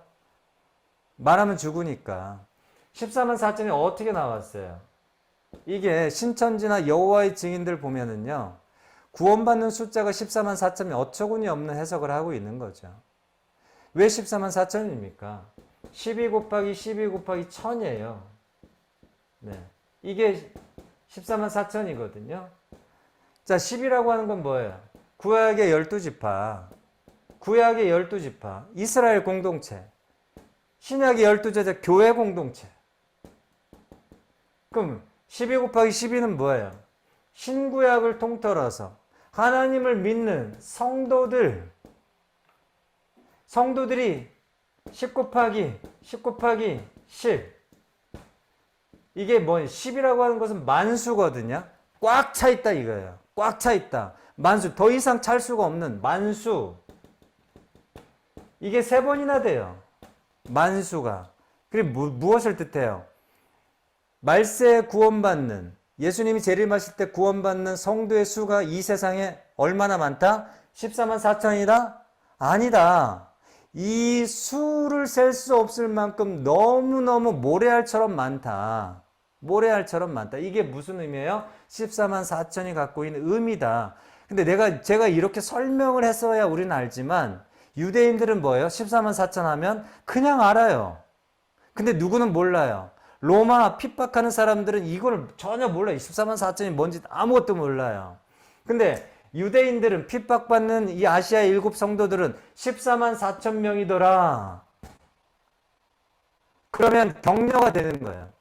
말하면 죽으니까. 14만 4천이 어떻게 나왔어요? 이게 신천지나 여호와의 증인들 보면은요. 구원받는 숫자가 14만 4천이 어처구니 없는 해석을 하고 있는 거죠. 왜 14만 4천입니까? 12 곱하기 12 곱하기 1000이에요. 네. 이게 14만 4천이거든요. 자, 10이라고 하는 건 뭐예요? 구약의 12지파. 구약의 12지파. 이스라엘 공동체. 신약의 12제자 교회 공동체. 그럼 12 곱하기 12는 뭐예요? 신구약을 통틀어서 하나님을 믿는 성도들이 10 곱하기 10 이게 뭐 10이라고 하는 것은 만수거든요. 꽉 차 있다 이거예요. 꽉 차 있다. 만수. 더 이상 찰 수가 없는 만수. 이게 3번이나 돼요. 만수가. 그리고 무엇을 뜻해요? 말세에 구원받는 예수님이 재림하실 때 구원받는 성도의 수가 이 세상에 얼마나 많다? 14만 4천이다? 아니다. 이 수를 셀 수 없을 만큼 너무너무 모래알처럼 많다. 모래알처럼 많다. 이게 무슨 의미예요? 14만 4천이 갖고 있는 의미다. 근데 제가 이렇게 설명을 했어야 우리는 알지만 유대인들은 뭐예요? 14만 4천 하면 그냥 알아요. 근데 누구는 몰라요. 로마 핍박하는 사람들은 이걸 전혀 몰라요. 14만 4천이 뭔지 아무것도 몰라요. 근데 유대인들은 핍박받는 이 아시아의 7 성도들은 14만 4천 명이더라. 그러면 격려가 되는 거예요.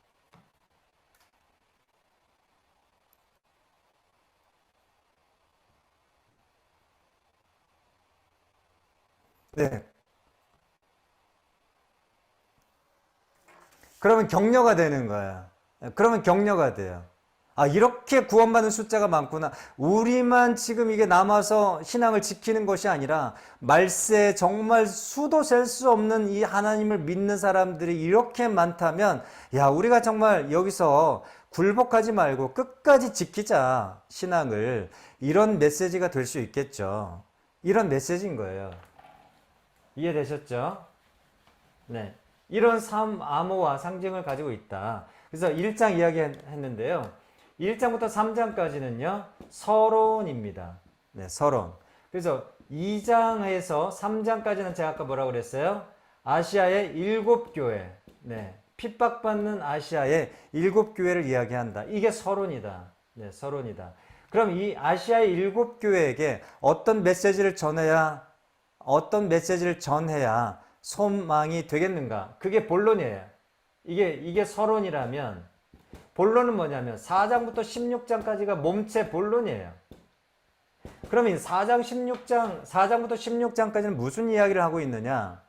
네. 그러면 격려가 되는 거예요. 그러면 격려가 돼요. 아, 이렇게 구원받는 숫자가 많구나. 우리만 지금 이게 남아서 신앙을 지키는 것이 아니라 말세 정말 수도 셀 수 없는 이 하나님을 믿는 사람들이 이렇게 많다면 야, 우리가 정말 여기서 굴복하지 말고 끝까지 지키자, 신앙을. 이런 메시지가 될 수 있겠죠. 이런 메시지인 거예요. 이해되셨죠? 네. 이런 삶 암호와 상징을 가지고 있다. 그래서 1장 이야기했는데요. 1장부터 3장까지는요, 서론입니다. 네, 서론. 그래서 2장에서 3장까지는 제가 아까 뭐라고 그랬어요? 아시아의 7교회. 네. 핍박받는 아시아의 7교회를 이야기한다. 이게 서론이다. 네, 서론이다. 그럼 이 아시아의 7교회에게 어떤 메시지를 전해야 소망이 되겠는가? 그게 본론이에요. 이게 서론이라면, 본론은 뭐냐면 4장부터 16장까지가 몸체 본론이에요. 그러면 4장부터 16장까지는 무슨 이야기를 하고 있느냐?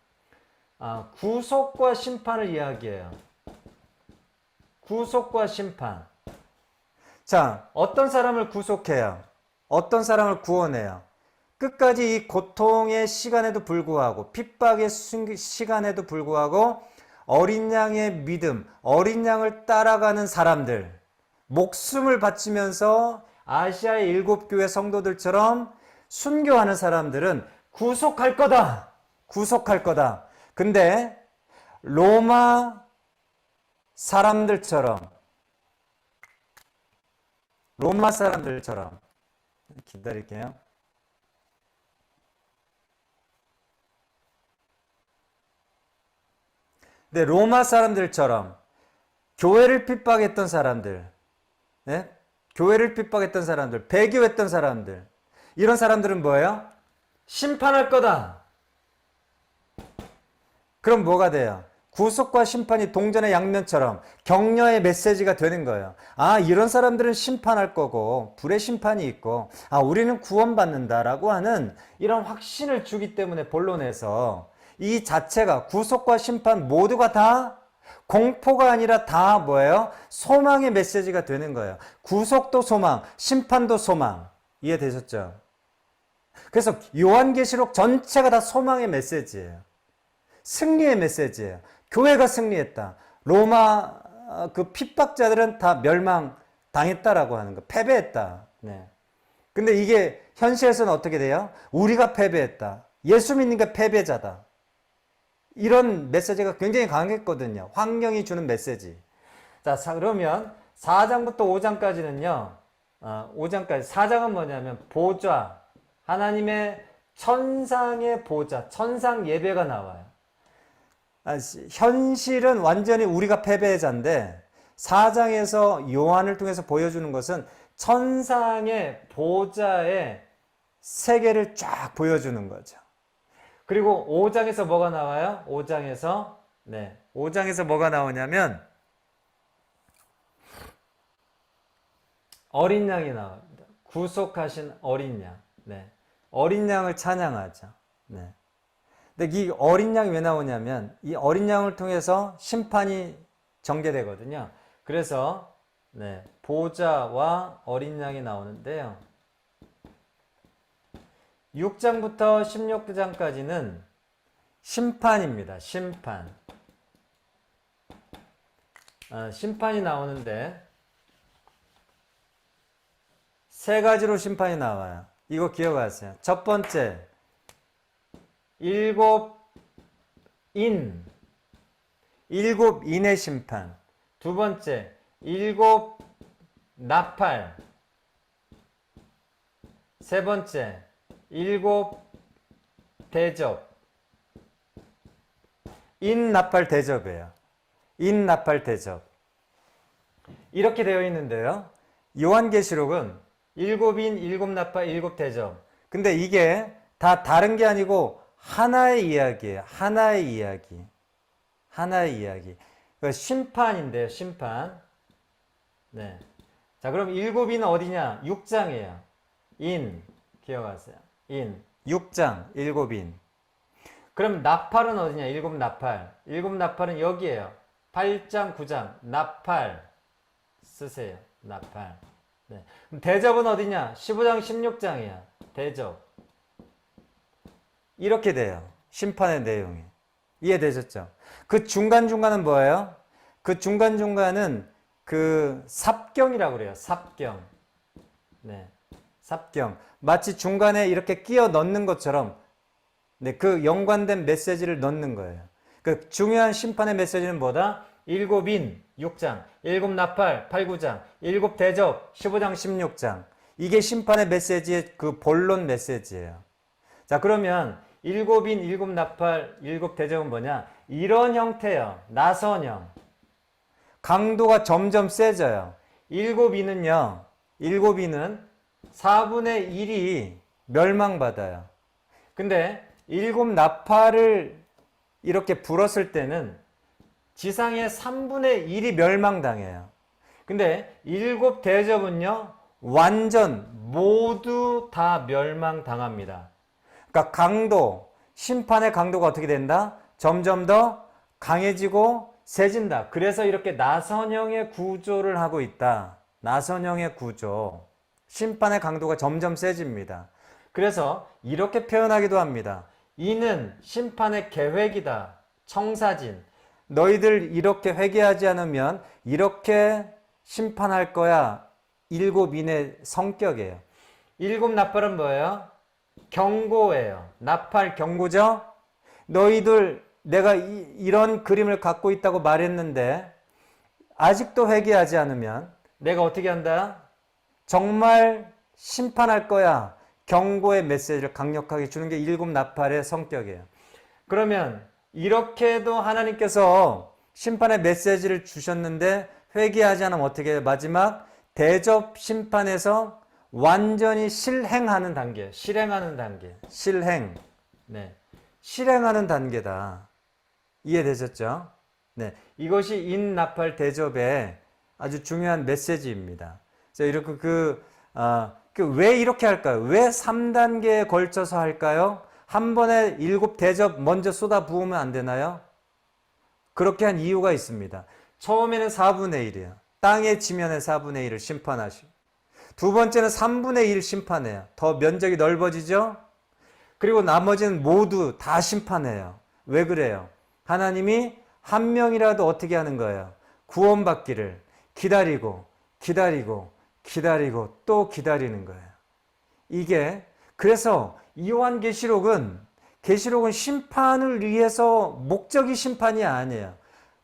구속과 심판을 이야기해요. 구속과 심판. 자, 어떤 사람을 구속해요? 어떤 사람을 구원해요? 끝까지 이 고통의 시간에도 불구하고, 핍박의 시간에도 불구하고 어린 양의 믿음, 어린 양을 따라가는 사람들, 목숨을 바치면서 아시아의 7교회 성도들처럼 순교하는 사람들은 구속할 거다. 구속할 거다. 근데 로마 사람들처럼 기다릴게요. 네, 로마 사람들처럼 교회를 핍박했던 사람들, 네? 교회를 핍박했던 사람들, 배교했던 사람들, 이런 사람들은 뭐예요? 심판할 거다. 그럼 뭐가 돼요? 구속과 심판이 동전의 양면처럼 격려의 메시지가 되는 거예요. 아, 이런 사람들은 심판할 거고, 불의 심판이 있고, 아, 우리는 구원받는다라고 하는 이런 확신을 주기 때문에 본론에서 이 자체가 구속과 심판 모두가 다 공포가 아니라 다 뭐예요? 소망의 메시지가 되는 거예요. 구속도 소망, 심판도 소망. 이해되셨죠? 그래서 요한계시록 전체가 다 소망의 메시지예요. 승리의 메시지예요. 교회가 승리했다. 로마 그 핍박자들은 다 멸망당했다라고 하는 거. 패배했다. 네. 근데 이게 현실에서는 어떻게 돼요? 우리가 패배했다. 예수 믿는 게 패배자다. 이런 메시지가 굉장히 강했거든요. 환경이 주는 메시지. 자, 그러면 4장부터 5장까지는요. 5장까지 4장은 뭐냐면 보좌, 하나님의 천상의 보좌, 천상 예배가 나와요. 현실은 완전히 우리가 패배자인데 4장에서 요한을 통해서 보여주는 것은 천상의 보좌의 세계를 쫙 보여주는 거죠. 그리고 5장에서 뭐가 나와요? 5장에서 뭐가 나오냐면 어린 양이 나옵니다. 구속하신 어린 양. 네. 어린 양을 찬양하죠. 네. 근데 이 어린 양이 왜 나오냐면 이 어린 양을 통해서 심판이 전개되거든요. 그래서 네, 보좌와 어린 양이 나오는데요. 6장부터 16장까지는 심판입니다. 심판. 심판이 나오는데 세 가지로 심판이 나와요. 이거 기억하세요. 첫 번째, 일곱 인의 심판. 두 번째, 7 나팔. 세 번째, 7 대접. 인나팔 대접이에요. 인나팔 대접. 이렇게 되어 있는데요. 요한계시록은 7인, 7나팔, 7대접. 근데 이게 다 다른 게 아니고 하나의 이야기예요. 하나의 이야기. 하나의 이야기. 심판인데요. 심판. 네. 자, 그럼 7인은 어디냐? 6장이에요. 인. 기억하세요. 인. 6장. 7인. 그럼 나팔은 어디냐? 7 나팔. 7 나팔은 여기에요. 8장, 9장. 나팔 쓰세요. 나팔. 네. 그럼 대접은 어디냐? 15장 16장이야. 대접. 이렇게 돼요. 심판의 내용이. 이해되셨죠? 그 중간중간은 뭐예요? 그 중간중간은 그 삽경이라고 그래요. 삽경. 네. 삽경. 마치 중간에 이렇게 끼워 넣는 것처럼 네, 그 연관된 메시지를 넣는 거예요. 그 중요한 심판의 메시지는 뭐다? 일곱 인 6장, 일곱 나팔 8, 9장, 일곱 대접 15장 16장. 이게 심판의 메시지의 그 본론 메시지예요. 자, 그러면 일곱 인, 일곱 나팔, 일곱 대접은 뭐냐? 이런 형태예요. 나선형. 강도가 점점 세져요. 일곱 인은요. 일곱 인은 4분의 1이 멸망받아요. 근데 일곱 나팔을 이렇게 불었을 때는 지상의 3분의 1이 멸망당해요. 근데 일곱 대접은요, 완전 모두 다 멸망당합니다. 그러니까 강도, 심판의 강도가 어떻게 된다? 점점 더 강해지고 세진다. 그래서 이렇게 나선형의 구조를 하고 있다. 나선형의 구조. 심판의 강도가 점점 세집니다. 그래서 이렇게 표현하기도 합니다. 이는 심판의 계획이다. 청사진. 너희들 이렇게 회개하지 않으면 이렇게 심판할 거야. 일곱 인의 성격이에요. 일곱 나팔은 뭐예요? 경고예요. 나팔 경고죠? 너희들 내가 이런 그림을 갖고 있다고 말했는데 아직도 회개하지 않으면 내가 어떻게 한다? 정말 심판할 거야. 경고의 메시지를 강력하게 주는 게 일곱 나팔의 성격이에요. 그러면 이렇게도 하나님께서 심판의 메시지를 주셨는데 회개하지 않으면 어떻게 해요? 마지막 대접 심판에서 완전히 실행하는 단계, 실행하는 단계, 실행. 네. 실행하는 단계다. 이해되셨죠? 네. 이것이 인나팔 대접의 아주 중요한 메시지입니다. 그래서 이렇게 왜 이렇게 할까요? 왜 3단계에 걸쳐서 할까요? 한 번에 일곱 대접 먼저 쏟아 부으면 안 되나요? 그렇게 한 이유가 있습니다. 처음에는 4분의 1이에요. 땅의 지면의 4분의 1을 심판하시고 두 번째는 3분의 1 심판해요. 더 면적이 넓어지죠? 그리고 나머지는 모두 다 심판해요. 왜 그래요? 하나님이 한 명이라도 어떻게 하는 거예요? 구원받기를 기다리고 또 기다리는 거예요. 이게 그래서 요한계시록은 심판을 위해서 목적이 심판이 아니에요.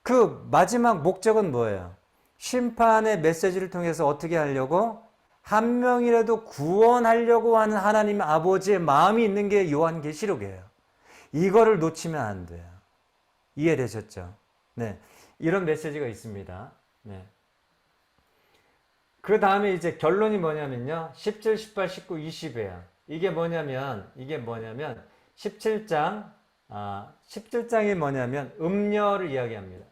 그 마지막 목적은 뭐예요? 심판의 메시지를 통해서 어떻게 하려고? 한 명이라도 구원하려고 하는 하나님 아버지의 마음이 있는 게 요한계시록이에요. 이거를 놓치면 안 돼요. 이해되셨죠? 네. 이런 메시지가 있습니다. 네. 그 다음에 이제 결론이 뭐냐면요. 17, 18, 19, 20이에요. 이게 뭐냐면 17장이 뭐냐면 음녀를 이야기합니다.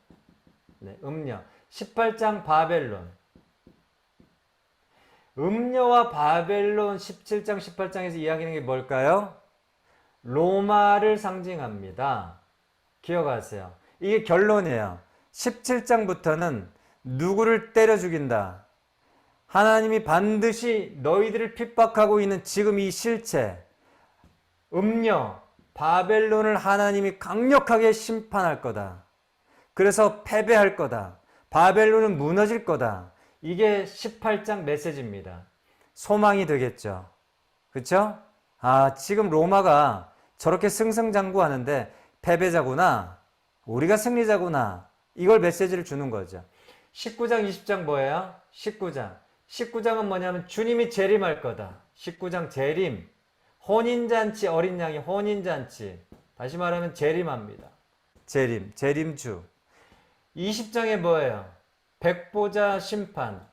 네, 음녀. 18장 바벨론. 음녀와 바벨론 17장, 18장에서 이야기하는 게 뭘까요? 로마를 상징합니다. 기억하세요. 이게 결론이에요. 17장부터는 누구를 때려 죽인다. 하나님이 반드시 너희들을 핍박하고 있는 지금 이 실체, 음녀, 바벨론을 하나님이 강력하게 심판할 거다. 그래서 패배할 거다. 바벨론은 무너질 거다. 이게 18장 메시지입니다. 소망이 되겠죠. 그렇죠? 아, 지금 로마가 저렇게 승승장구하는데 패배자구나. 우리가 승리자구나. 이걸 메시지를 주는 거죠. 19장, 20장 뭐예요? 19장은 뭐냐면 주님이 재림할 거다. 19장 재림. 혼인잔치, 어린 양이 혼인잔치. 다시 말하면 재림합니다. 재림주. 20장에 뭐예요? 백보자 심판.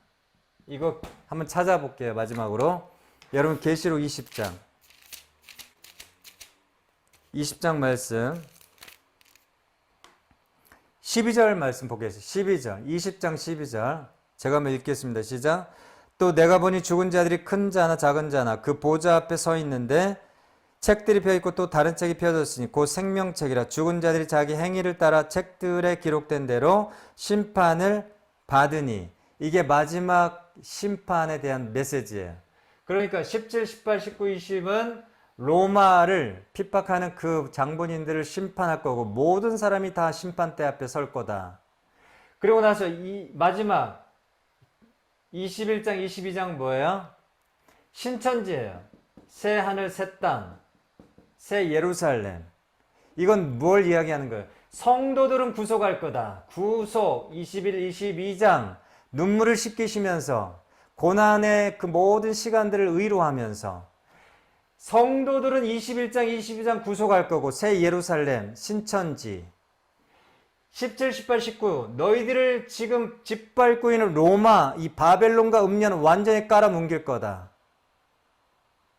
이거 한번 찾아볼게요. 마지막으로. 여러분 계시록 20장. 20장 말씀. 12절 말씀 보겠습니다. 12절. 20장 12절. 제가 한번 읽겠습니다. 시작. 또 내가 보니 죽은 자들이 큰 자나 작은 자나 그 보좌 앞에 서 있는데 책들이 펴있고 또 다른 책이 펴졌으니 곧 생명책이라 죽은 자들이 자기 행위를 따라 책들에 기록된 대로 심판을 받으니. 이게 마지막 심판에 대한 메시지예요. 그러니까 17, 18, 19, 20은 로마를 핍박하는 그 장본인들을 심판할 거고 모든 사람이 다 심판대 앞에 설 거다. 그리고 나서 이 마지막 21장, 22장 뭐예요? 신천지예요. 새 하늘, 새 땅, 새 예루살렘. 이건 뭘 이야기하는 거예요? 성도들은 구속할 거다. 구속 21, 22장 눈물을 씻기시면서 고난의 그 모든 시간들을 의로하면서 성도들은 21장, 22장 구속할 거고 새 예루살렘, 신천지 17, 18, 19 너희들을 지금 짓밟고 있는 로마 이 바벨론과 음녀는 완전히 깔아뭉길 거다.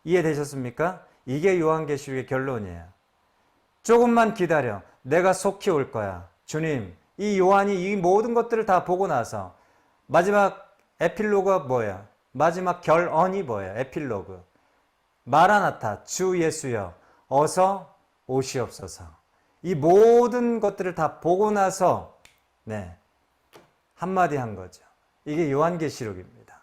이해되셨습니까? 이게 요한계시록의 결론이에요. 조금만 기다려. 내가 속히 올 거야. 주님, 이 요한이 이 모든 것들을 다 보고 나서 마지막 에필로그가 뭐야? 마지막 결언이 뭐야? 에필로그. 마라나타, 주 예수여, 어서 오시옵소서. 이 모든 것들을 다 보고 나서 한마디 한 거죠. 이게 요한계시록입니다.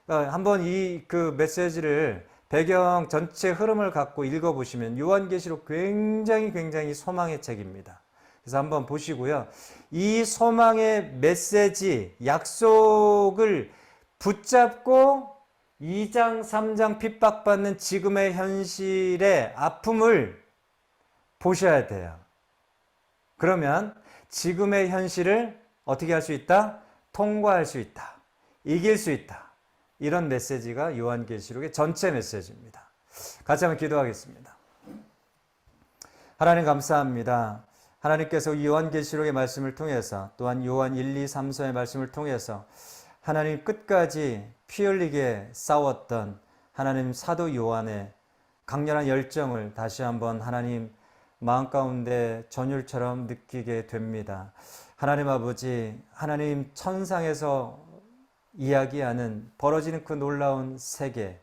한번 이 그 메시지를 배경 전체 흐름을 갖고 읽어보시면 요한계시록 굉장히 소망의 책입니다. 그래서 한번 보시고요. 이 소망의 메시지, 약속을 붙잡고 2장, 3장 핍박받는 지금의 현실의 아픔을 보셔야 돼요. 그러면 지금의 현실을 어떻게 할 수 있다? 통과할 수 있다. 이길 수 있다. 이런 메시지가 요한계시록의 전체 메시지입니다. 같이 한번 기도하겠습니다. 하나님 감사합니다. 하나님께서 요한계시록의 말씀을 통해서 또한 요한 1, 2, 3서의 말씀을 통해서 하나님 끝까지 피 흘리게 싸웠던 하나님 사도 요한의 강렬한 열정을 다시 한번 하나님 마음 가운데 전율처럼 느끼게 됩니다. 하나님 아버지, 하나님 천상에서 이야기하는 벌어지는 그 놀라운 세계,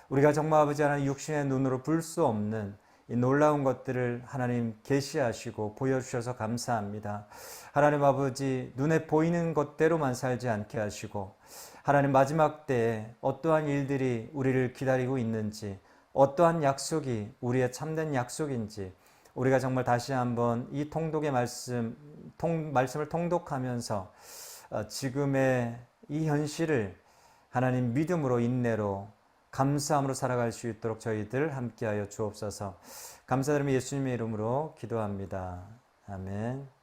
우리가 정말 아버지 하나님 육신의 눈으로 볼 수 없는 이 놀라운 것들을 하나님 계시하시고 보여주셔서 감사합니다. 하나님 아버지, 눈에 보이는 것대로만 살지 않게 하시고 하나님 마지막 때에 어떠한 일들이 우리를 기다리고 있는지, 어떠한 약속이 우리의 참된 약속인지 우리가 정말 다시 한번 이 통독의 말씀을 통독하면서 지금의 이 현실을 하나님 믿음으로 인내로 감사함으로 살아갈 수 있도록 저희들 함께하여 주옵소서. 감사드리며 예수님의 이름으로 기도합니다. 아멘.